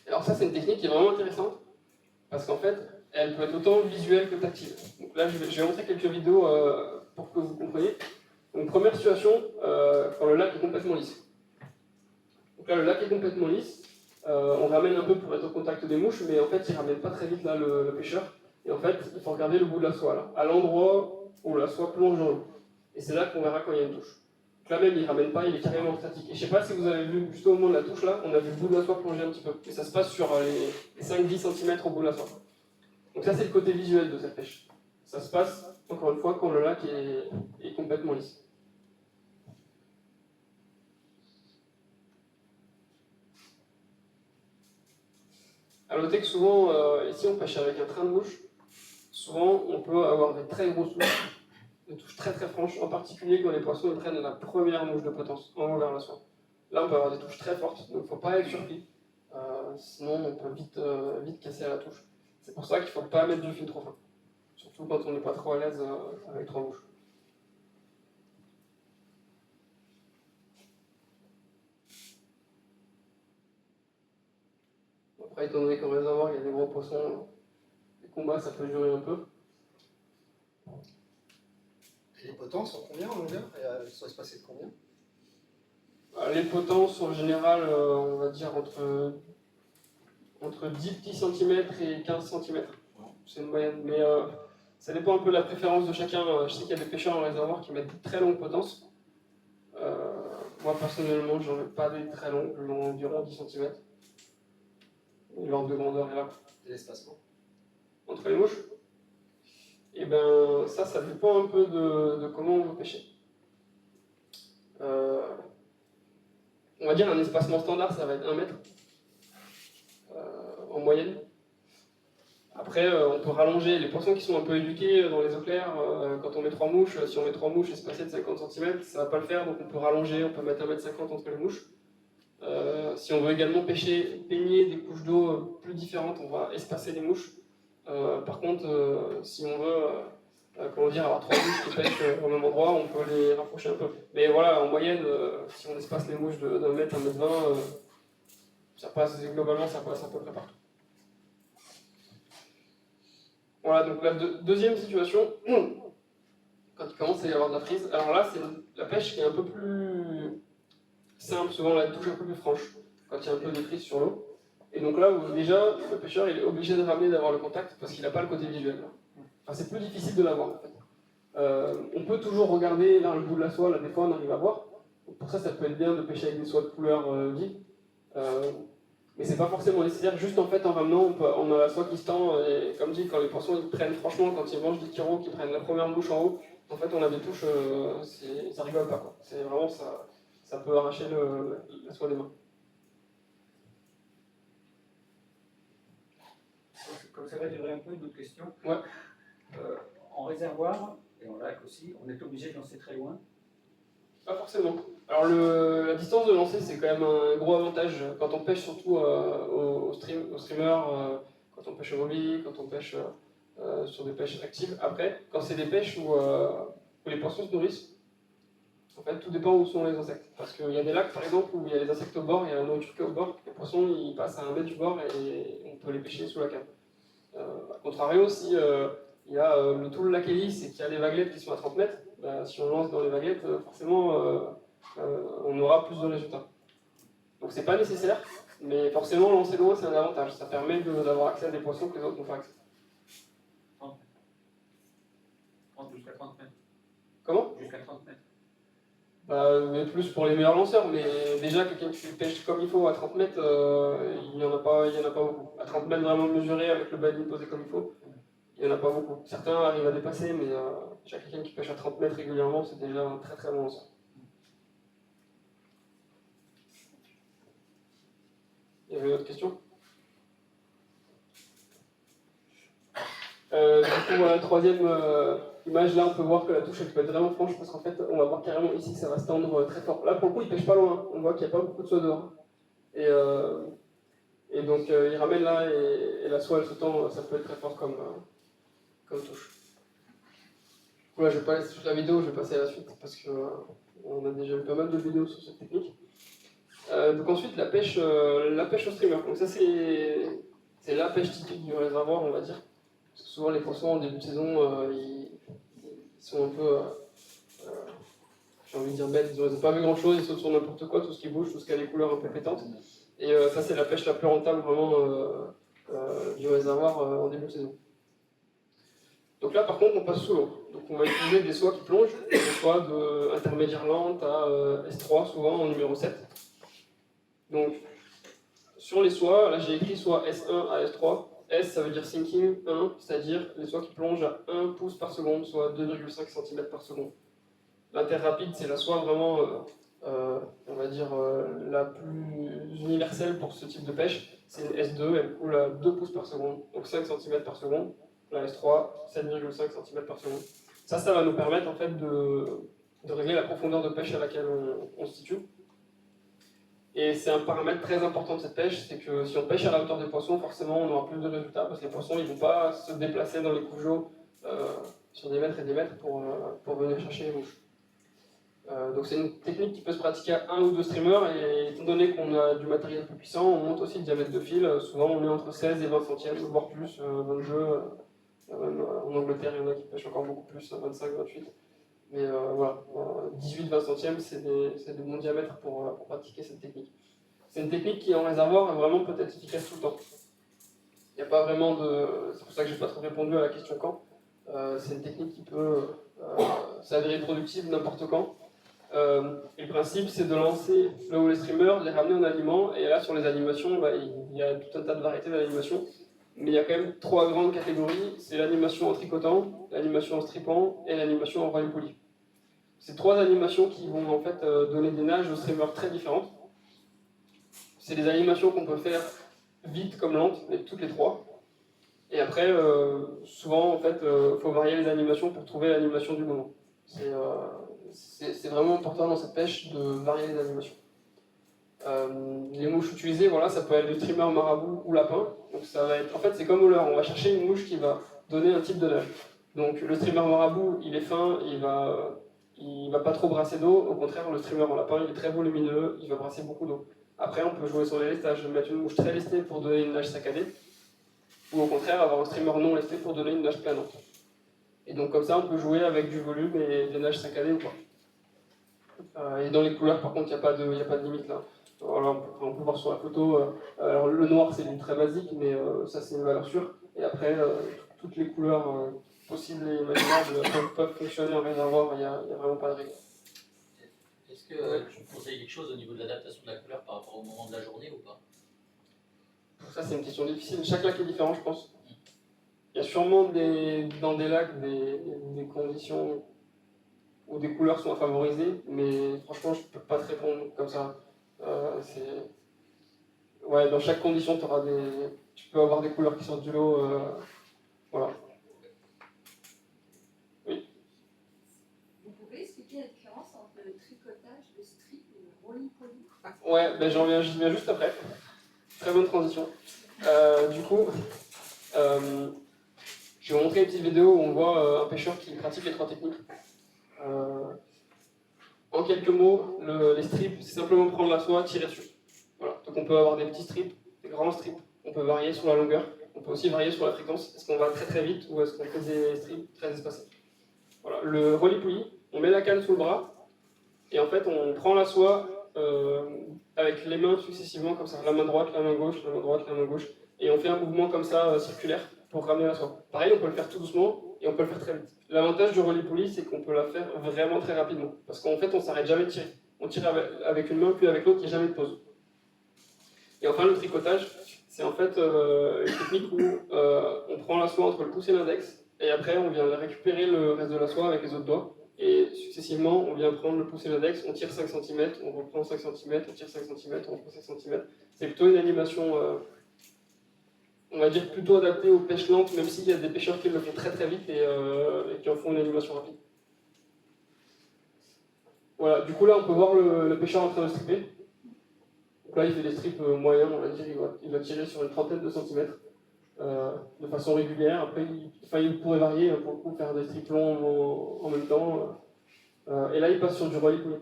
Alors ça, c'est une technique qui est vraiment intéressante parce qu'en fait, elle peut être autant visuelle que tactile. Donc là, je vais montrer quelques vidéos pour que vous compreniez. Donc première situation, quand le lac est complètement lisse. Donc là, le lac est complètement lisse. On ramène un peu pour être au contact des mouches, mais en fait, il ramène pas très vite là le pêcheur. Et en fait, il faut regarder le bout de la soie là, à l'endroit où la soie plonge dans l'eau. Et c'est là qu'on verra quand il y a une touche. Donc là même, il ramène pas, il est carrément statique. Et je sais pas si vous avez vu, juste au moment de la touche là, on a vu le bout de la soie plonger un petit peu. Et ça se passe sur les 5-10 cm au bout de la soie. Donc ça, c'est le côté visuel de cette pêche. Ça se passe, encore une fois, quand le lac est complètement lisse. À noter que souvent, ici on pêche avec un train de mouche, souvent on peut avoir des très grosses touches, des touches très très franches, en particulier quand les poissons prennent la première mouche de potence en haut vers la soie. Là on peut avoir des touches très fortes, donc il ne faut pas être surpris, sinon on peut vite casser à la touche. C'est pour ça qu'il ne faut pas mettre du fil trop fin, surtout quand on n'est pas trop à l'aise avec 3 mouches. Après, étant donné qu'au réservoir, il y a des gros poissons, les combats, ça peut durer un peu. Et les potences sont combien en longueur? Et ça va se passer de combien? Les potences, en général, on va dire entre 10 petits centimètres et 15 cm. C'est une moyenne, mais ça dépend un peu de la préférence de chacun. Je sais qu'il y a des pêcheurs en réservoir qui mettent de très longues potences. Moi, personnellement, j'en ai pas des très longues, environ 10 cm. L'ordre de grandeur est là. Et l'espacement Entre les mouches? Et ben ça dépend un peu de comment on veut pêcher. On va dire un espacement standard, ça va être 1 mètre en moyenne. Après, on peut rallonger les poissons qui sont un peu éduqués dans les eaux claires. Quand on met 3 mouches, si on met 3 mouches espacées de 50 cm, ça va pas le faire, donc on peut rallonger, on peut mettre 1,50 m entre les mouches. Si on veut également peigner des couches d'eau plus différentes, on va espacer les mouches. Par contre, si on veut comment dire, avoir 3 mouches qui pêchent au même endroit, on peut les rapprocher un peu. Mais voilà, en moyenne, si on espace les mouches d'1 mètre, 1 mètre 20, ça passe, globalement, ça passe à peu près partout. Voilà, donc la deuxième situation, quand il commence à y avoir de la frise, alors là, c'est la pêche qui est un peu plus simple, souvent la touche un peu plus franche, quand il y a un peu de frise sur l'eau. Et donc là, où déjà, le pêcheur il est obligé de ramener, d'avoir le contact, parce qu'il n'a pas le côté visuel. Enfin, c'est plus difficile de l'avoir, en fait. On peut toujours regarder vers le bout de la soie, là, des fois on arrive à voir. Pour ça, ça peut être bien de pêcher avec des soies de couleur vive. Mais c'est pas forcément nécessaire, juste en fait en ramenant, on a la soie qui se tend, et comme dit, quand les poissons ils prennent, franchement, quand ils mangent des tyrans, qui prennent la première mouche en haut, en fait on a des touches, ça rigole pas quoi. C'est vraiment ça peut arracher la soie des mains. Comme ça va durer un peu, une autre question. Ouais. En réservoir, et en lac aussi, on est obligé de lancer très loin? Pas forcément. Alors la distance de lancer c'est quand même un gros avantage quand on pêche, surtout au streamer, quand on pêche au hobby, quand on pêche sur des pêches actives. Après, quand c'est des pêches où les poissons se nourrissent, en fait tout dépend où sont les insectes. Parce qu'il y a des lacs par exemple où il y a les insectes au bord, il y a la nourriture qui est au bord, les poissons ils passent à 1 mètre du bord et on peut les pêcher sous la canne. A contrario, si il y a tout le lac hélice et qu'il y a des vaguelettes qui sont à 30 mètres, si on lance dans les vaguelettes, forcément on aura plus de résultats. Donc c'est pas nécessaire, mais forcément lancer loin c'est un avantage, ça permet d'avoir accès à des poissons que les autres n'ont pas accès. 30 jusqu'à 30 mètres. Comment? Jusqu'à 30 mètres. Mais plus pour les meilleurs lanceurs, mais déjà quelqu'un qui pêche comme il faut à 30 mètres, il n'y en a pas beaucoup. À 30 mètres vraiment mesuré avec le baline posé comme il faut, il n'y en a pas beaucoup. Certains arrivent à dépasser, mais déjà quelqu'un qui pêche à 30 mètres régulièrement, c'est déjà un très très bon lanceur. Il y avait une autre question? Du coup, voilà, troisième image, là on peut voir que la touche elle peut être vraiment franche parce qu'en fait on va voir carrément ici que ça va se tendre très fort. Là pour le coup il pêche pas loin, on voit qu'il n'y a pas beaucoup de soie dehors. Et donc il ramène là et la soie elle se tend, ça peut être très fort comme touche. Voilà, je vais pas laisser toute la vidéo, je vais passer à la suite parce que on a déjà eu pas mal de vidéos sur cette technique. Donc ensuite la pêche au streamer. Donc ça c'est la pêche typique du réservoir on va dire. Parce que souvent les poissons en début de saison ils sont un peu j'ai envie de dire bêtes, ils n'ont pas vu grand chose, ils sautent sur n'importe quoi, tout ce qui bouge, tout ce qui a des couleurs un peu pétantes. Et ça c'est la pêche la plus rentable vraiment du réservoir en début de saison. Donc là par contre on passe sous l'eau. Donc on va utiliser des soies qui plongent, des soies de intermédiaire lente à S3 souvent en numéro 7. Donc sur les soies, là j'ai écrit soie S1 à S3. S ça veut dire sinking 1, c'est-à-dire les soies qui plongent à 1 pouce par seconde, soit 2,5 cm par seconde. L'interrapide c'est la soie vraiment, on va dire, la plus universelle pour ce type de pêche. C'est une S2, elle coule à 2 pouces par seconde, donc 5 cm par seconde. La S3, 7,5 cm par seconde. Ça va nous permettre en fait de régler la profondeur de pêche à laquelle on se situe. Et c'est un paramètre très important de cette pêche, c'est que si on pêche à la hauteur des poissons, forcément on aura plus de résultats, parce que les poissons ils ne vont pas se déplacer dans les couches d'eau sur des mètres et des mètres pour venir chercher les mouches. Donc c'est une technique qui peut se pratiquer à 1 ou 2 streamers, et étant donné qu'on a du matériel plus puissant, on monte aussi le diamètre de fil, souvent on est entre 16 et 20 centièmes, voire plus, 22, même en Angleterre il y en a qui pêchent encore beaucoup plus, 25, 28. Mais voilà, 18-20 centièmes, c'est de bon diamètre pour pratiquer cette technique. C'est une technique qui, en réservoir, est vraiment peut-être efficace tout le temps. Il n'y a pas vraiment de... C'est pour ça que je n'ai pas trop répondu à la question quand. C'est une technique qui peut s'avérer productive n'importe quand. Et le principe, c'est de lancer le haut les streamers, de les ramener en aliment. Et là, sur les animations, il y a tout un tas de variétés d'animations. Mais il y a quand même 3 grandes catégories, c'est l'animation en tricotant, l'animation en stripant et l'animation en royaume poli. C'est 3 animations qui vont en fait donner des nages aux streamers très différentes. C'est des animations qu'on peut faire vite comme lentes, mais toutes les 3. Et après, souvent en fait, faut varier les animations pour trouver l'animation du moment. C'est vraiment important dans cette pêche de varier les animations. Les mouches utilisées, voilà, ça peut être le trimmer, marabout ou lapin. Donc ça va être, en fait, c'est comme au leurre, on va chercher une mouche qui va donner un type de nage. Donc le trimmer marabout, il est fin, il va pas trop brasser d'eau. Au contraire, le trimmer en lapin, il est très volumineux, il va brasser beaucoup d'eau. Après, on peut jouer sur les lestages, mettre une mouche très lestée pour donner une nage saccadée, ou au contraire, avoir un trimmer non lesté pour donner une nage planante. Et donc comme ça, on peut jouer avec du volume et des nages saccadées ou pas. Et dans les couleurs, par contre, il n'y a pas de limite là. Alors, on peut voir sur la photo, alors le noir c'est du très basique, mais ça c'est une valeur sûre. Et après, toutes les couleurs possibles et imaginables peuvent fonctionner en réservoir, il n'y a vraiment pas de règle. Est-ce que tu conseilles quelque chose au niveau de l'adaptation de la couleur par rapport au moment de la journée ou pas? Pour ça, c'est une question difficile. Chaque lac est différent, je pense. Il y a sûrement dans des lacs des conditions où des couleurs sont à favoriser, mais franchement, je ne peux pas te répondre comme ça. Ouais, dans chaque condition, tu peux avoir des couleurs qui sortent du lot. Voilà. Oui. Vous pouvez expliquer la différence entre le tricotage, le strip et le roly-poly? Ouais, ben j'y viens juste après. Très bonne transition. Du coup, je vais vous montrer une petite vidéo où on voit un pêcheur qui pratique les 3 techniques. En quelques mots, les strips, c'est simplement prendre la soie, tirer dessus. Voilà. Donc on peut avoir des petits strips, des grands strips, on peut varier sur la longueur, on peut aussi varier sur la fréquence. Est-ce qu'on va très très vite ou est-ce qu'on fait des strips très espacés? Voilà. Le roly-poly, on met la canne sous le bras et en fait on prend la soie avec les mains successivement comme ça, la main droite, la main gauche, la main droite, la main gauche, et on fait un mouvement comme ça circulaire pour ramener la soie. Pareil, on peut le faire tout doucement et on peut le faire très vite. L'avantage du roly-poly, c'est qu'on peut la faire vraiment très rapidement parce qu'en fait on s'arrête jamais de tirer. On tire avec une main puis avec l'autre, il n'y a jamais de pause. Et enfin le tricotage, c'est en fait une technique où on prend la soie entre le pouce et l'index et après on vient récupérer le reste de la soie avec les autres doigts. Et successivement, on vient prendre le pouce et l'index, on tire 5 cm, on reprend 5 cm, on tire 5 cm, on reprend 5 cm. C'est plutôt une animation, on va dire, plutôt adaptée aux pêches lentes, même s'il y a des pêcheurs qui le font très très vite et qui en font une animation rapide. Voilà, du coup là, on peut voir le pêcheur en train de stripper. Donc là, il fait des strips moyens, on va dire, il va tirer sur une trentaine de centimètres. De façon régulière. Après, il pourrait varier pour le coup, faire des strips longs en même temps. Et là, il passe sur du roly-poly.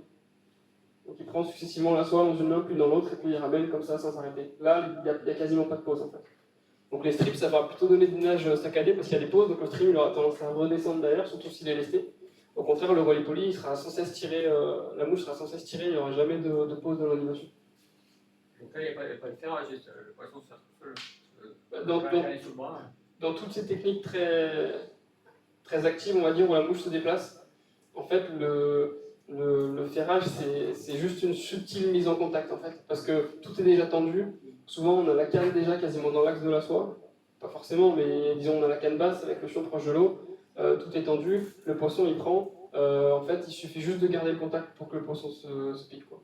Donc il prend successivement la soie dans une main, puis dans l'autre, et puis il ramène comme ça sans s'arrêter. Là, il n'y a quasiment pas de pause en fait. Donc les strips, ça va plutôt donner des nages saccadées parce qu'il y a des pauses, donc le stream il aura tendance à redescendre derrière, surtout s'il est lesté. Au contraire, le roly-poly, il sera sans cesse tiré, la mouche sera sans cesse tirée, il n'y aura jamais de pause dans l'animation. Donc là, il n'y a pas de ferrage, le poisson se retrouve Dans toutes ces techniques très, très actives, on va dire, où la mouche se déplace, en fait, le ferrage, c'est juste une subtile mise en contact, en fait, parce que tout est déjà tendu. Souvent, on a la canne déjà quasiment dans l'axe de la soie, pas forcément, mais disons, on a la canne basse avec le chiot proche de l'eau, tout est tendu, le poisson, il prend. En fait, il suffit juste de garder le contact pour que le poisson se pique, quoi.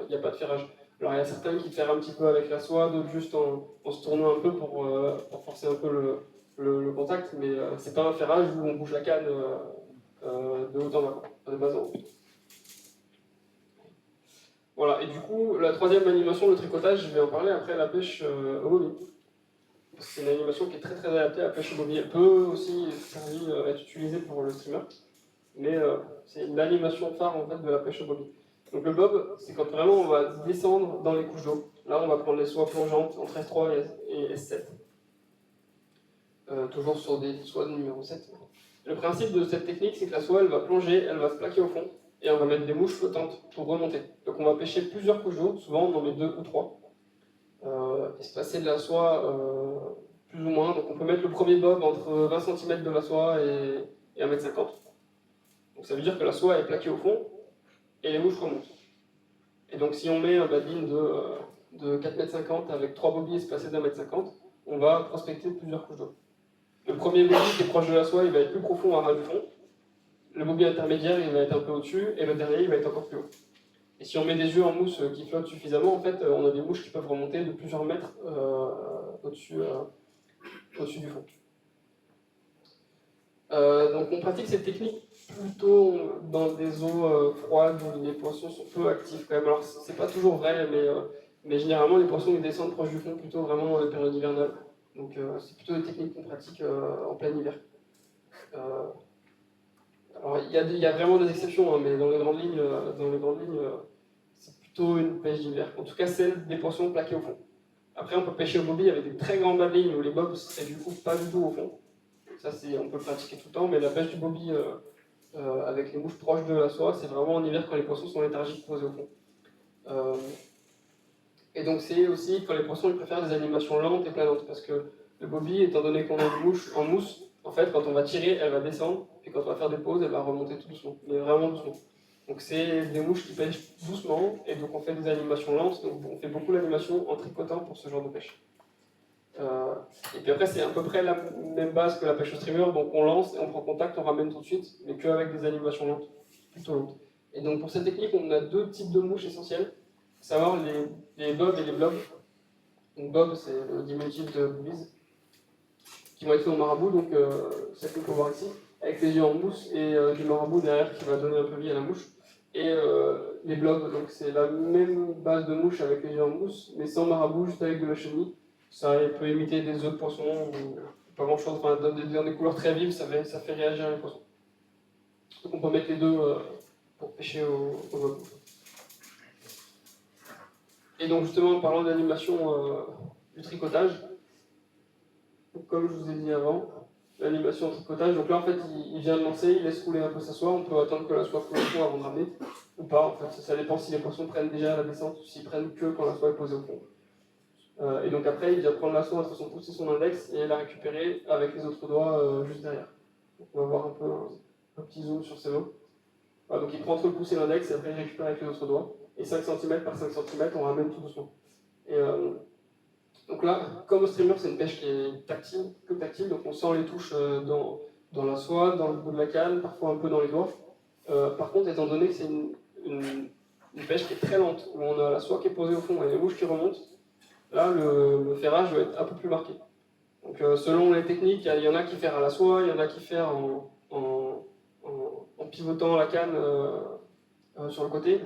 Il n'y a pas de ferrage. Alors il y a certains qui ferrent un petit peu avec la soie, d'autres juste en se tournant un peu pour forcer un peu le contact, mais c'est pas un ferrage où on bouge la canne de haut en bas, de bas en haut. Voilà, et du coup, la troisième animation, le tricotage, je vais en parler après la pêche au bobby. C'est une animation qui est très très adaptée à la pêche au bobby. Elle peut aussi être utilisée pour le streamer, mais c'est une animation phare en fait de la pêche au bobby. Donc le bob, c'est quand vraiment on va descendre dans les couches d'eau. Là, on va prendre les soies plongeantes entre S3 et S7. Toujours sur des soies de numéro 7. Le principe de cette technique, c'est que la soie, elle va plonger, elle va se plaquer au fond, et on va mettre des mouches flottantes pour remonter. Donc on va pêcher plusieurs couches d'eau, souvent on en met 2 ou 3, espacer de la soie plus ou moins. Donc on peut mettre le premier bob entre 20 cm de la soie et 1,50 m. Donc ça veut dire que la soie est plaquée au fond, et les mouches remontent. Et donc si on met un badine de 4,50 m avec 3 bobies espacés d'1,50 m, on va prospecter plusieurs couches d'eau. Le premier bobby qui est proche de la soie, il va être plus profond à ras du fond. Le bobby intermédiaire, il va être un peu au-dessus, et le dernier, il va être encore plus haut. Et si on met des œufs en mousse qui flottent suffisamment, en fait, on a des mouches qui peuvent remonter de plusieurs mètres au-dessus du fond. Donc on pratique cette technique plutôt dans des eaux froides où les poissons sont peu actifs quand même. Alors c'est pas toujours vrai, mais généralement les poissons ils descendent proche du fond plutôt vraiment dans les périodes hivernales. Donc c'est plutôt des techniques qu'on pratique en plein hiver. Alors il y a vraiment des exceptions, hein, mais dans les grandes lignes, c'est plutôt une pêche d'hiver. En tout cas celle des poissons plaqués au fond. Après on peut pêcher au bobby avec des très grandes lignes où les bobs seraient du coup pas du tout au fond. Ça, on peut le pratiquer tout le temps, mais la pêche du bobby avec les mouches proches de la soie, c'est vraiment en hiver quand les poissons sont léthargiques posés au fond. Et donc c'est aussi quand les poissons ils préfèrent des animations lentes et planantes, parce que le bobby, étant donné qu'on a une mouche en mousse, en fait quand on va tirer, elle va descendre, puis quand on va faire des pauses, elle va remonter tout doucement, mais vraiment doucement. Donc c'est des mouches qui pêchent doucement, et donc on fait des animations lentes, donc on fait beaucoup l'animation en tricotant pour ce genre de pêche. Et puis après, c'est à peu près la même base que la pêche au streamer, donc on lance et on prend contact, on ramène tout de suite, mais qu'avec des animations lentes, plutôt lentes. Et donc pour cette technique, on a deux types de mouches essentielles, à savoir les bobs et les blobs. Donc bob, c'est le diminutif de boobies, qui vont être faits au marabout, donc c'est qu'on peut voir ici, avec les yeux en mousse et du marabout derrière qui va donner un peu vie à la mouche. Et les blobs, donc c'est la même base de mouche avec les yeux en mousse, mais sans marabout, juste avec de la chenille. Ça peut imiter des œufs de poisson, ou pas grand chose, enfin, dans des couleurs très vives, ça fait réagir les poissons. Donc on peut mettre les deux pour pêcher au bob. Et donc justement, en parlant d'animation du tricotage, donc, comme je vous ai dit avant, l'animation du tricotage, donc là en fait il vient de lancer, il laisse couler un peu sa soie, on peut attendre que la soie coule au fond avant de ramener, ou pas, en fait ça dépend si les poissons prennent déjà la descente, ou s'ils prennent que quand la soie est posée au fond. Et donc après, il vient prendre la soie entre son pouce et son index et la récupérer avec les autres doigts juste derrière. Donc on va voir un peu un petit zoom sur ses mains. Voilà, donc il prend entre le pouce et l'index et après il récupère avec les autres doigts. Et 5 cm par 5 cm, on ramène tout doucement. Et donc là, comme au streamer, c'est une pêche qui est tactile, que tactile, donc on sent les touches dans la soie, dans le bout de la canne, parfois un peu dans les doigts. Par contre, étant donné que c'est une pêche qui est très lente, où on a la soie qui est posée au fond et les mouches qui remontent, là, le ferrage va être un peu plus marqué. Donc, selon les techniques, il y en a qui ferrent à la soie, il y en a qui ferrent en pivotant la canne sur le côté.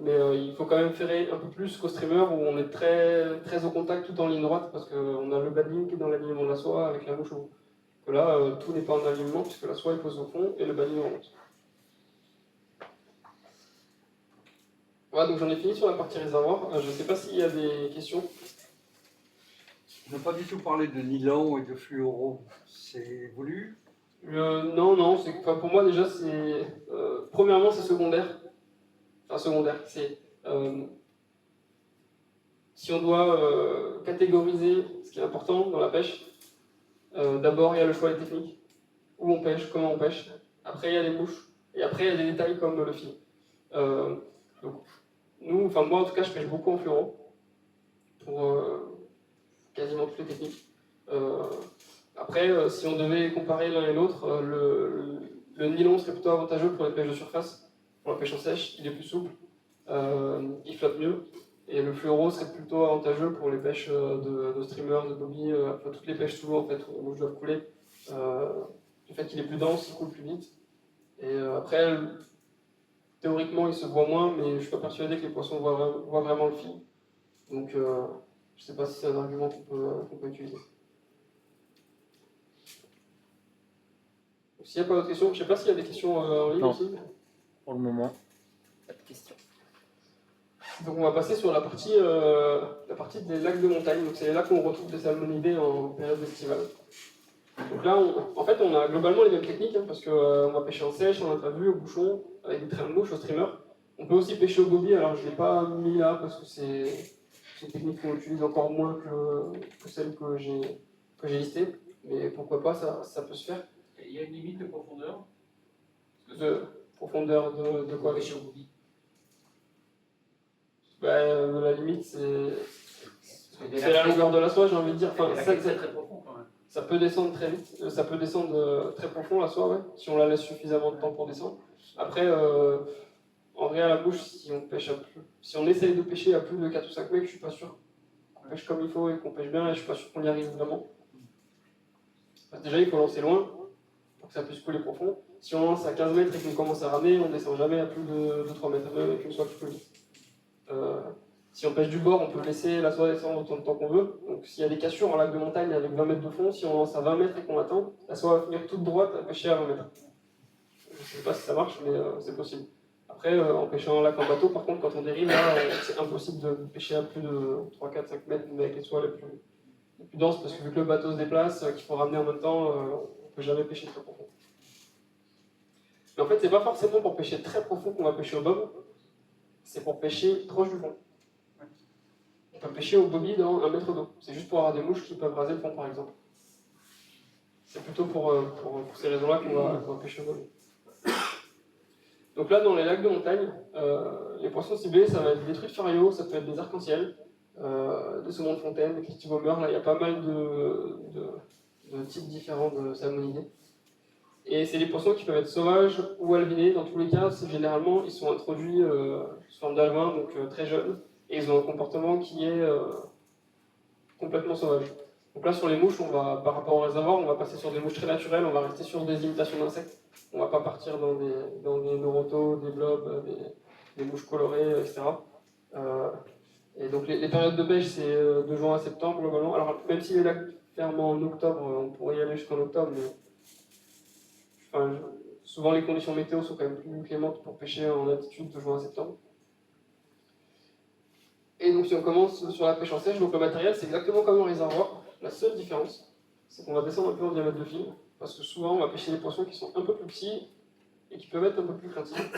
Mais il faut quand même ferrer un peu plus qu'au streamer où on est très, très au contact tout en ligne droite parce qu'on a le badding qui est dans l'alignement de la soie avec la mouche au bout. Que là, tout n'est pas en alignement puisque la soie est posée au fond et le badding remonte. Voilà, donc j'en ai fini sur la partie réservoir. Je ne sais pas s'il y a des questions. On n'a pas du tout parlé de nylon et de fluoro. C'est voulu? Non, pour moi déjà, premièrement, c'est secondaire. Enfin, secondaire, c'est. Si on doit catégoriser ce qui est important dans la pêche, d'abord il y a le choix des techniques. Où on pêche, comment on pêche. Après, il y a les mouches. Et après, il y a des détails comme le fil. Donc, moi en tout cas, je pêche beaucoup en fluoro. Pour quasiment toutes les techniques. Après, si on devait comparer l'un et l'autre, le nylon serait plutôt avantageux pour les pêches de surface. Pour la pêche en sèche, il est plus souple, il flotte mieux. Et le fluoro serait plutôt avantageux pour les pêches de streamer, de bobby, enfin toutes les pêches sous l'eau en fait, où les mouches doivent couler. Du fait qu'il est plus dense, il coule plus vite. Et après, théoriquement, il se voit moins, mais je ne suis pas persuadé que les poissons voient vraiment le fil. Donc, je ne sais pas si c'est un argument qu'on peut utiliser. S'il n'y a pas d'autres questions, je ne sais pas s'il y a des questions en ligne Non. aussi. Pour le moment, pas de questions. Donc on va passer sur la partie des lacs de montagne. Donc c'est les lacs où on retrouve des salmonidés en période estivale. Donc là, on a globalement les mêmes techniques, hein, parce qu'on va pêcher en sèche, en intravu, au bouchon, avec des trains de mouche, au streamer. On peut aussi pêcher au bobby, alors je ne l'ai pas mis là parce que c'est une technique qu'on utilise encore moins que celle que j'ai listée. Mais pourquoi pas, ça peut se faire. Il y a une limite de profondeur. De profondeur de quoi? Pêcher au bobby. La limite, c'est la longueur de la soie, j'ai envie de dire. Enfin, c'est très profond quand même. ça peut descendre très vite, ça peut descendre très profond la soie, ouais, si on la laisse suffisamment de temps pour descendre. Après, en vrai à la bouche, si on essaye de pêcher à plus de 4 ou 5 mecs, je suis pas sûr qu'on pêche comme il faut et qu'on pêche bien, et je suis pas sûr qu'on y arrive vraiment. Déjà, il faut lancer loin. pour que ça puisse couler profond. Si on lance à 15 mètres et qu'on commence à ramer, on ne descend jamais à plus de 3 mètres, même avec une soie qui coule vite. Si on pêche du bord, on peut laisser la soie descendre autant de temps qu'on veut. Donc s'il y a des cassures en lac de montagne avec 20 mètres de fond, si on lance à 20 mètres et qu'on attend, la soie va finir toute droite à pêcher à 20 mètres. Je ne sais pas si ça marche, mais c'est possible. Après, en pêchant en lac en bateau, par contre, quand on dérive, là, c'est impossible de pêcher à plus de 3, 4, 5 mètres, mais avec les soies les plus denses, parce que vu que le bateau se déplace, qu'il faut ramener en même temps, on ne peut jamais pêcher très profond. Mais en fait, c'est pas forcément pour pêcher très profond qu'on va pêcher au bob, c'est pour pêcher proche du fond. On peut pêcher au bobby dans 1 mètre d'eau. C'est juste pour avoir des mouches qui peuvent raser le fond, par exemple. C'est plutôt pour ces raisons-là qu'on va pêcher au bobby. Donc là, dans les lacs de montagne, les poissons ciblés, ça va être des truites farios, ça peut être des arcs-en-ciel, des saumons de fontaine, des clistivombeurs. Là, il y a pas mal de types différents de salmonidés. Et c'est des poissons qui peuvent être sauvages ou alvinés. Dans tous les cas, généralement, ils sont introduits sous forme d'alevin, donc très jeunes, et ils ont un comportement qui est complètement sauvage. Donc là, sur les mouches, par rapport au réservoir, on va passer sur des mouches très naturelles, on va rester sur des imitations d'insectes. On ne va pas partir dans des norotos, des blobs, des mouches colorées, etc. Et donc les périodes de pêche, c'est de juin à septembre, globalement. Alors, même si les lacs ferment en octobre, on pourrait y aller jusqu'en octobre, mais souvent les conditions météo sont quand même plus clémentes pour pêcher en altitude de juin à septembre. Et donc si on commence sur la pêche en sèche, donc le matériel c'est exactement comme un réservoir. La seule différence, c'est qu'on va descendre un peu en diamètre de fil, parce que souvent on va pêcher des poissons qui sont un peu plus petits et qui peuvent être un peu plus craintifs.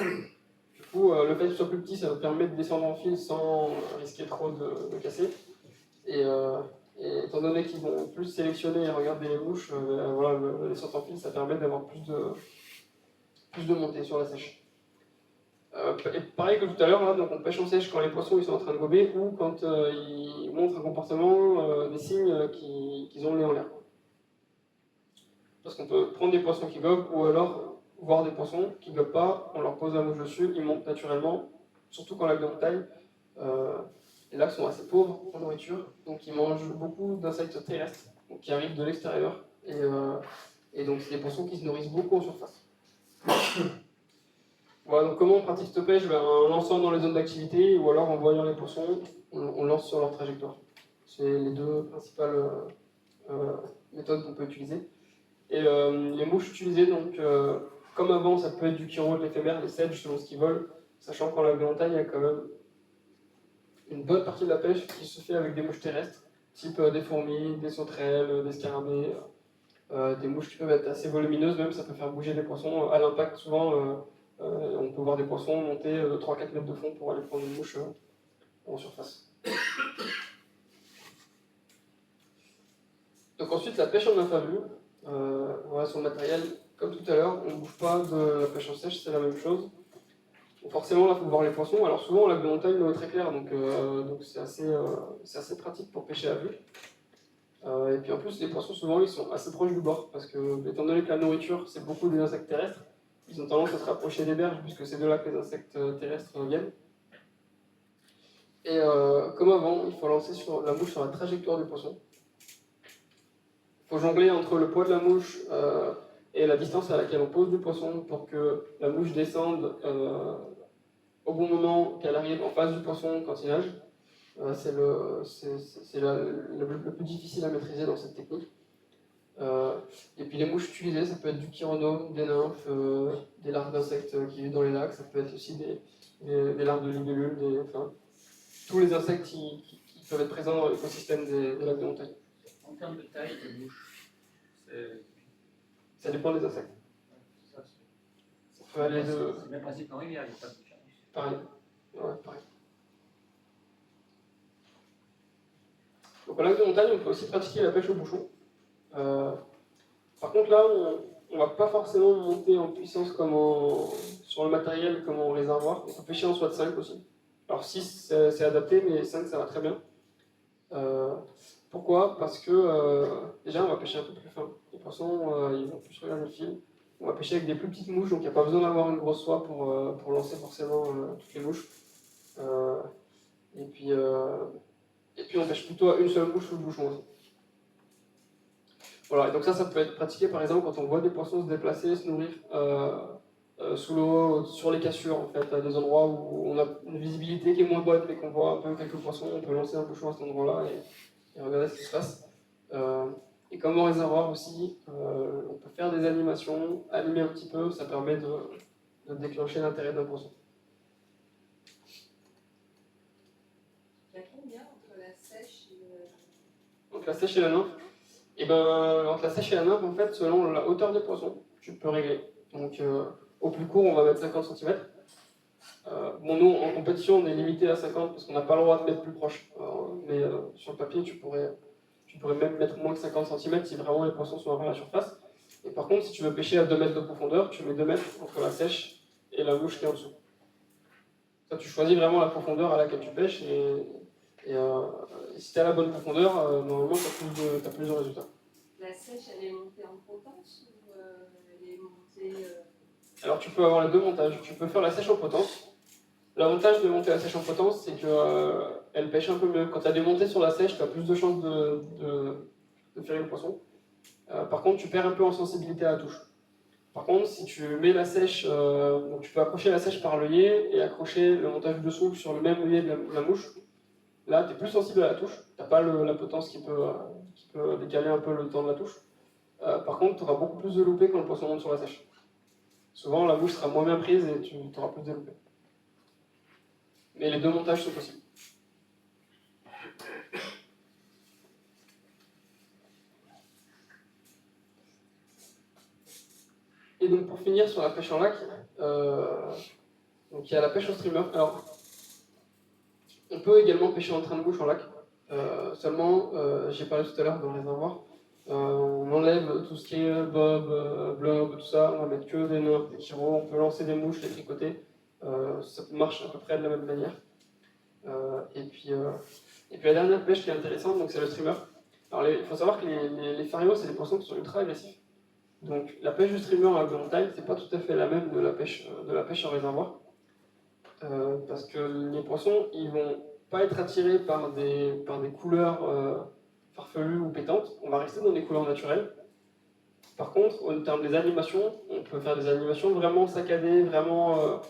Du coup, le fait qu'ils soient plus petits, ça nous permet de descendre en fil sans risquer trop de casser. Et étant donné qu'ils vont plus sélectionner et regarder les mouches, voilà, le descente en fil, ça permet d'avoir plus de montée sur la sèche. Et pareil que tout à l'heure, donc on pêche en sèche quand les poissons ils sont en train de gober ou quand ils montrent un comportement, des signes qu'ils ont le nez en l'air. Parce qu'on peut prendre des poissons qui gobent ou alors voir des poissons qui ne gobent pas, on leur pose la mouche dessus, ils montent naturellement, surtout quand lac de montagne. Les lacs sont assez pauvres en nourriture, donc ils mangent beaucoup d'insectes terrestres donc qui arrivent de l'extérieur. Et donc c'est des poissons qui se nourrissent beaucoup en surface. Voilà, donc comment on pratique cette pêche? En lançant dans les zones d'activité ou alors en voyant les poissons, on lance sur leur trajectoire. C'est les deux principales méthodes qu'on peut utiliser. Et les mouches utilisées, donc, comme avant, ça peut être du kiro, de l'éphémère, des sedges selon ce qu'ils veulent, sachant qu'en lac de montagne, il y a quand même une bonne partie de la pêche qui se fait avec des mouches terrestres, type des fourmis, des sauterelles, des scarabées, des mouches qui peuvent être assez volumineuses, même ça peut faire bouger des poissons. À l'impact, souvent, on peut voir des poissons monter de 3-4 mètres de fond pour aller prendre une mouche en surface. Donc ensuite, la pêche en infavue. Voilà, sur le matériel, comme tout à l'heure, on ne bouge pas de la pêche en sèche, c'est la même chose. Donc forcément, là, il faut voir les poissons. Alors souvent, au lac de montagne, l'eau est très claire, donc c'est assez pratique pour pêcher à vue. Et puis en plus, les poissons, souvent, ils sont assez proches du bord, parce que, étant donné que la nourriture, c'est beaucoup des insectes terrestres, ils ont tendance à se rapprocher des berges, puisque c'est de là que les insectes terrestres viennent. Et comme avant, il faut lancer la mouche sur la trajectoire du poisson. Il faut jongler entre le poids de la mouche et la distance à laquelle on pose du poisson pour que la mouche descende au bon moment, qu'elle arrive en face du poisson quand il nage. C'est le plus difficile à maîtriser dans cette technique. Et puis les mouches utilisées, ça peut être du chironome, des nymphes, des larves d'insectes qui vivent dans les lacs, ça peut être aussi des larves de libellules, tous les insectes qui peuvent être présents dans l'écosystème des lacs de montagne. En termes de taille de mouche, ça dépend des insectes. Ça peut aller de... C'est le même principe qu'en rivière, il n'y a pas de différence. Pareil. Ouais, pareil. Donc en lac de montagne, on peut aussi pratiquer la pêche au bouchon. Par contre là, on ne va pas forcément monter en puissance sur le matériel comme en réservoir. On peut pêcher en soie de 5 aussi. Alors 6 c'est adapté, mais 5 ça va très bien. Pourquoi? Parce que déjà on va pêcher un peu plus fin. Les poissons ils vont plus regarder le fil. On va pêcher avec des plus petites mouches, donc il n'y a pas besoin d'avoir une grosse soie pour lancer forcément toutes les mouches. Et puis on pêche plutôt à une seule mouche sous le bouchon aussi. Voilà, et donc ça peut être pratiqué par exemple quand on voit des poissons se déplacer, se nourrir sous l'eau, sur les cassures en fait, à des endroits où on a une visibilité qui est moins bonne mais qu'on voit un peu quelques poissons, on peut lancer un bouchon à cet endroit-là et regarder ce qui se passe. Et comme au réservoir aussi, on peut faire des animations, animer un petit peu, ça permet de déclencher l'intérêt d'un poisson. Il y a combien entre la sèche et le... Donc la sèche et la nymphe, et ben entre la sèche et la nymphe, en fait, selon la hauteur des poissons, tu peux régler. Donc au plus court, on va mettre 50 cm. Bon, nous, en compétition, on est limité à 50 parce qu'on n'a pas le droit de mettre plus proche. Mais sur le papier, tu pourrais même mettre moins que 50 cm si vraiment les poissons sont avant la surface. Et par contre, si tu veux pêcher à 2 mètres de profondeur, tu mets 2 mètres entre la sèche et la mouche qui est en dessous. Ça, tu choisis vraiment la profondeur à laquelle tu pêches et si tu as la bonne profondeur, normalement, tu as plus de résultats. La sèche, elle est montée en potence ou elle est montée... Alors tu peux avoir les deux montages. Tu peux faire la sèche en potence. L'avantage de monter la sèche en potence, c'est qu'elle pêche un peu mieux. Quand tu as des montées sur la sèche, tu as plus de chances de faire le poisson. Par contre, tu perds un peu en sensibilité à la touche. Par contre, si tu mets la sèche, donc tu peux accrocher la sèche par l'œillet et accrocher le montage dessous sur le même œillet de la mouche. Là, tu es plus sensible à la touche. Tu n'as pas la potence qui peut décaler un peu le temps de la touche. Par contre, tu auras beaucoup plus de loupés quand le poisson monte sur la sèche. Souvent, la mouche sera moins bien prise et tu auras plus de loupés. Mais les deux montages sont possibles. Et donc pour finir sur la pêche en lac, donc il y a la pêche au streamer. Alors, on peut également pêcher en train de bouche en lac. Seulement, j'ai parlé tout à l'heure dans les réservoirs, on enlève tout ce qui est bob, blob, tout ça, on va mettre que des nymphes, des chiros, on peut lancer des mouches, les tricoter. Ça marche à peu près de la même manière. Et puis la dernière pêche qui est intéressante, donc c'est le streamer. Alors il faut savoir que les farios, c'est des poissons qui sont ultra agressifs. Donc la pêche du streamer à grande taille, c'est pas tout à fait la même de la pêche en réservoir. Parce que les poissons, ils vont pas être attirés par des couleurs farfelues ou pétantes. On va rester dans des couleurs naturelles. Par contre, en termes des animations, on peut faire des animations vraiment saccadées, vraiment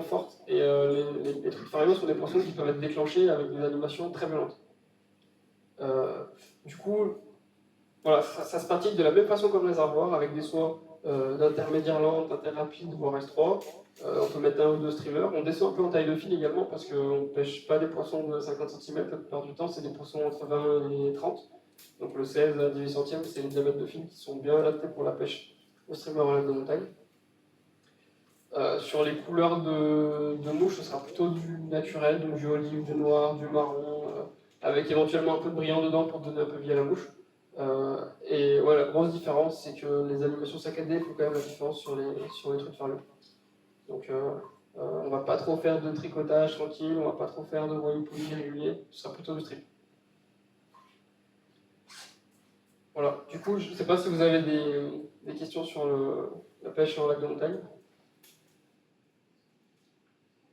fortes. Et les trucs farios sont des poissons qui peuvent être déclenchés avec des animations très violentes. Du coup, voilà, ça se pratique de la même façon comme le réservoir, avec des sauts d'intermédiaire lente, interrapide, voire S3. On peut mettre 1 ou 2 streamers. On descend un peu en taille de fil également, parce qu'on ne pêche pas des poissons de 50 cm, la plupart du temps c'est des poissons entre 20 et 30. Donc le 16 à 18 centièmes, c'est les diamètres de fil qui sont bien adaptés pour la pêche au streamer en lac de montagne. Sur les couleurs de mouche, ce sera plutôt du naturel, donc du olive, du noir, du marron, avec éventuellement un peu de brillant dedans pour donner un peu vie à la mouche. Et ouais, la grosse différence, c'est que les animations saccadées font quand même la différence sur les trucs farieux. Donc on va pas trop faire de tricotage tranquille, on va pas trop faire de voyou poli régulier, ce sera plutôt du strip. Voilà, du coup, je ne sais pas si vous avez des questions sur la pêche en lac de montagne.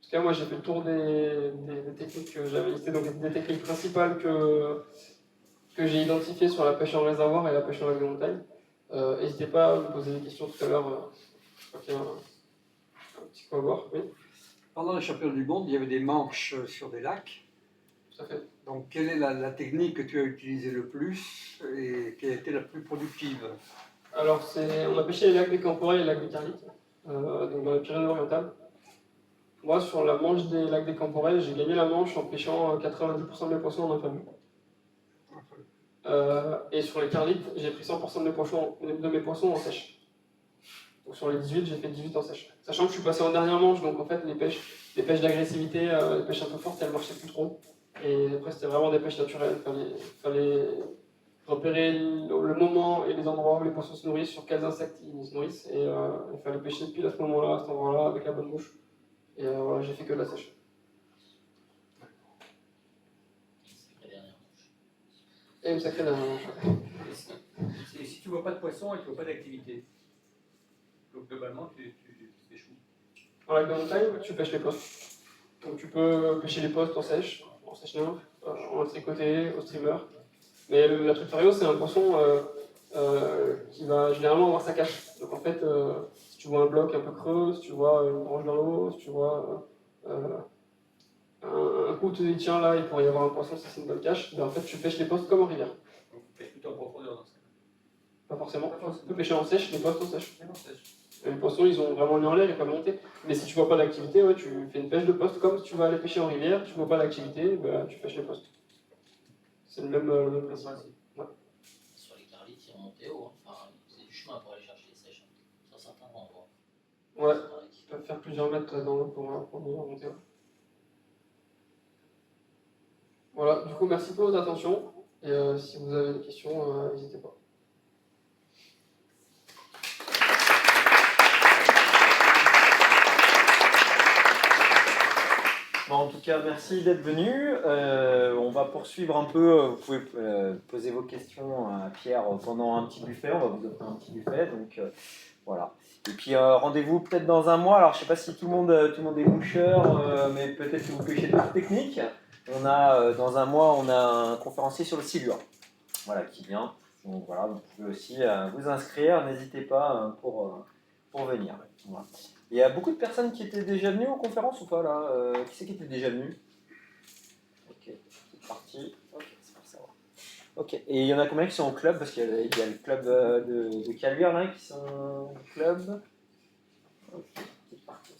En tout cas, moi j'ai fait le tour des techniques que j'avais listées, donc des techniques principales que j'ai identifiées sur la pêche en réservoir et la pêche en lac de montagne. N'hésitez pas à me poser des questions tout à l'heure. Je crois qu'il y a un petit coup à voir. Oui, Pendant les championnats du monde, il y avait des manches sur des lacs. tout à fait. Donc, quelle est la technique que tu as utilisée le plus et qui a été la plus productive? Alors, on a pêché les lacs des Camporais et les lacs des Carlites, donc dans les Pyrénées-Orientales. Moi, sur la manche des lacs des Camporais, j'ai gagné la manche en pêchant 90% de mes poissons en infamie. Et sur les Carlites, j'ai pris 100% de mes poissons en sèche. Donc sur les 18, j'ai fait 18 en sèche. Sachant que je suis passé en dernière manche, donc en fait les pêches d'agressivité, les pêches un peu fortes, elles marchaient plus trop. Et après c'était vraiment des pêches naturelles, il fallait repérer le moment et les endroits où les poissons se nourrissent, sur quels insectes ils se nourrissent, et il fallait pêcher pile à ce moment-là, à cet endroit-là, avec la bonne mouche. Et voilà, j'ai fait que de la sèche. Sacrée dernière manche. Et une sacrée dernière manche. Et si tu vois pas de poisson et tu vois pas d'activité, donc globalement tu échoues. En lac de montagne, tu pêches les postes. Donc tu peux pêcher les postes en sèche nymphe, en tricoté, au streamer. Mais la truite fario, c'est un poisson qui va généralement avoir sa cache. Donc en fait, si tu vois un bloc un peu creux, si tu vois une branche dans l'eau, si tu vois un coup, tu te dis tiens là, il pourrait y avoir un poisson, ça c'est une bonne cache, ben, en fait tu pêches les postes comme en rivière. Donc, vous faites tout en profondeur dans ce cas. Pas forcément. Pas forcément. Tu peux pêcher en sèche, les postes en sèche. Mais non, sèche. Les poissons, ils ont vraiment mis en l'air, ils peuvent monter. Mais si tu vois pas d'activité, ouais, tu fais une pêche de poste comme si tu vas aller pêcher en rivière, tu vois pas d'activité, ben, tu pêches les postes. C'est le même principe. Sur les carlites, ils remontent haut, hein. Enfin, c'est du chemin pour aller chercher les sèches, hein, sur certains endroits. Ouais, C'est pareil. tu peux faire plusieurs mètres dans l'eau pour venir remonter. Ouais. Voilà, du coup, merci pour votre attention. Et si vous avez des questions, n'hésitez pas. Bon, en tout cas, merci d'être venu. On va poursuivre un peu. Vous pouvez poser vos questions à Pierre pendant un petit buffet. On va vous offrir un petit buffet. Donc voilà. Et puis rendez-vous peut-être dans un mois. Alors je ne sais pas si tout le monde est moucheur, mais peut-être que vous pêchez d'autres techniques. On a dans un mois, on a un conférencier sur le silure. Voilà, qui vient. Donc voilà, vous pouvez aussi vous inscrire. N'hésitez pas pour venir. Voilà. Il y a beaucoup de personnes qui étaient déjà venues aux conférences ou pas là qui c'est qui était déjà venu? Ok, c'est parti. Ok, c'est pour savoir. Ok, et il y en a combien qui sont au club? Parce qu'il y a le club de Caluire là qui sont au club. Ok, c'est parti.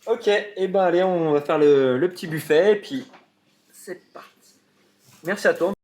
Ok, et ben allez, on va faire le petit buffet et puis c'est parti. Merci à toi.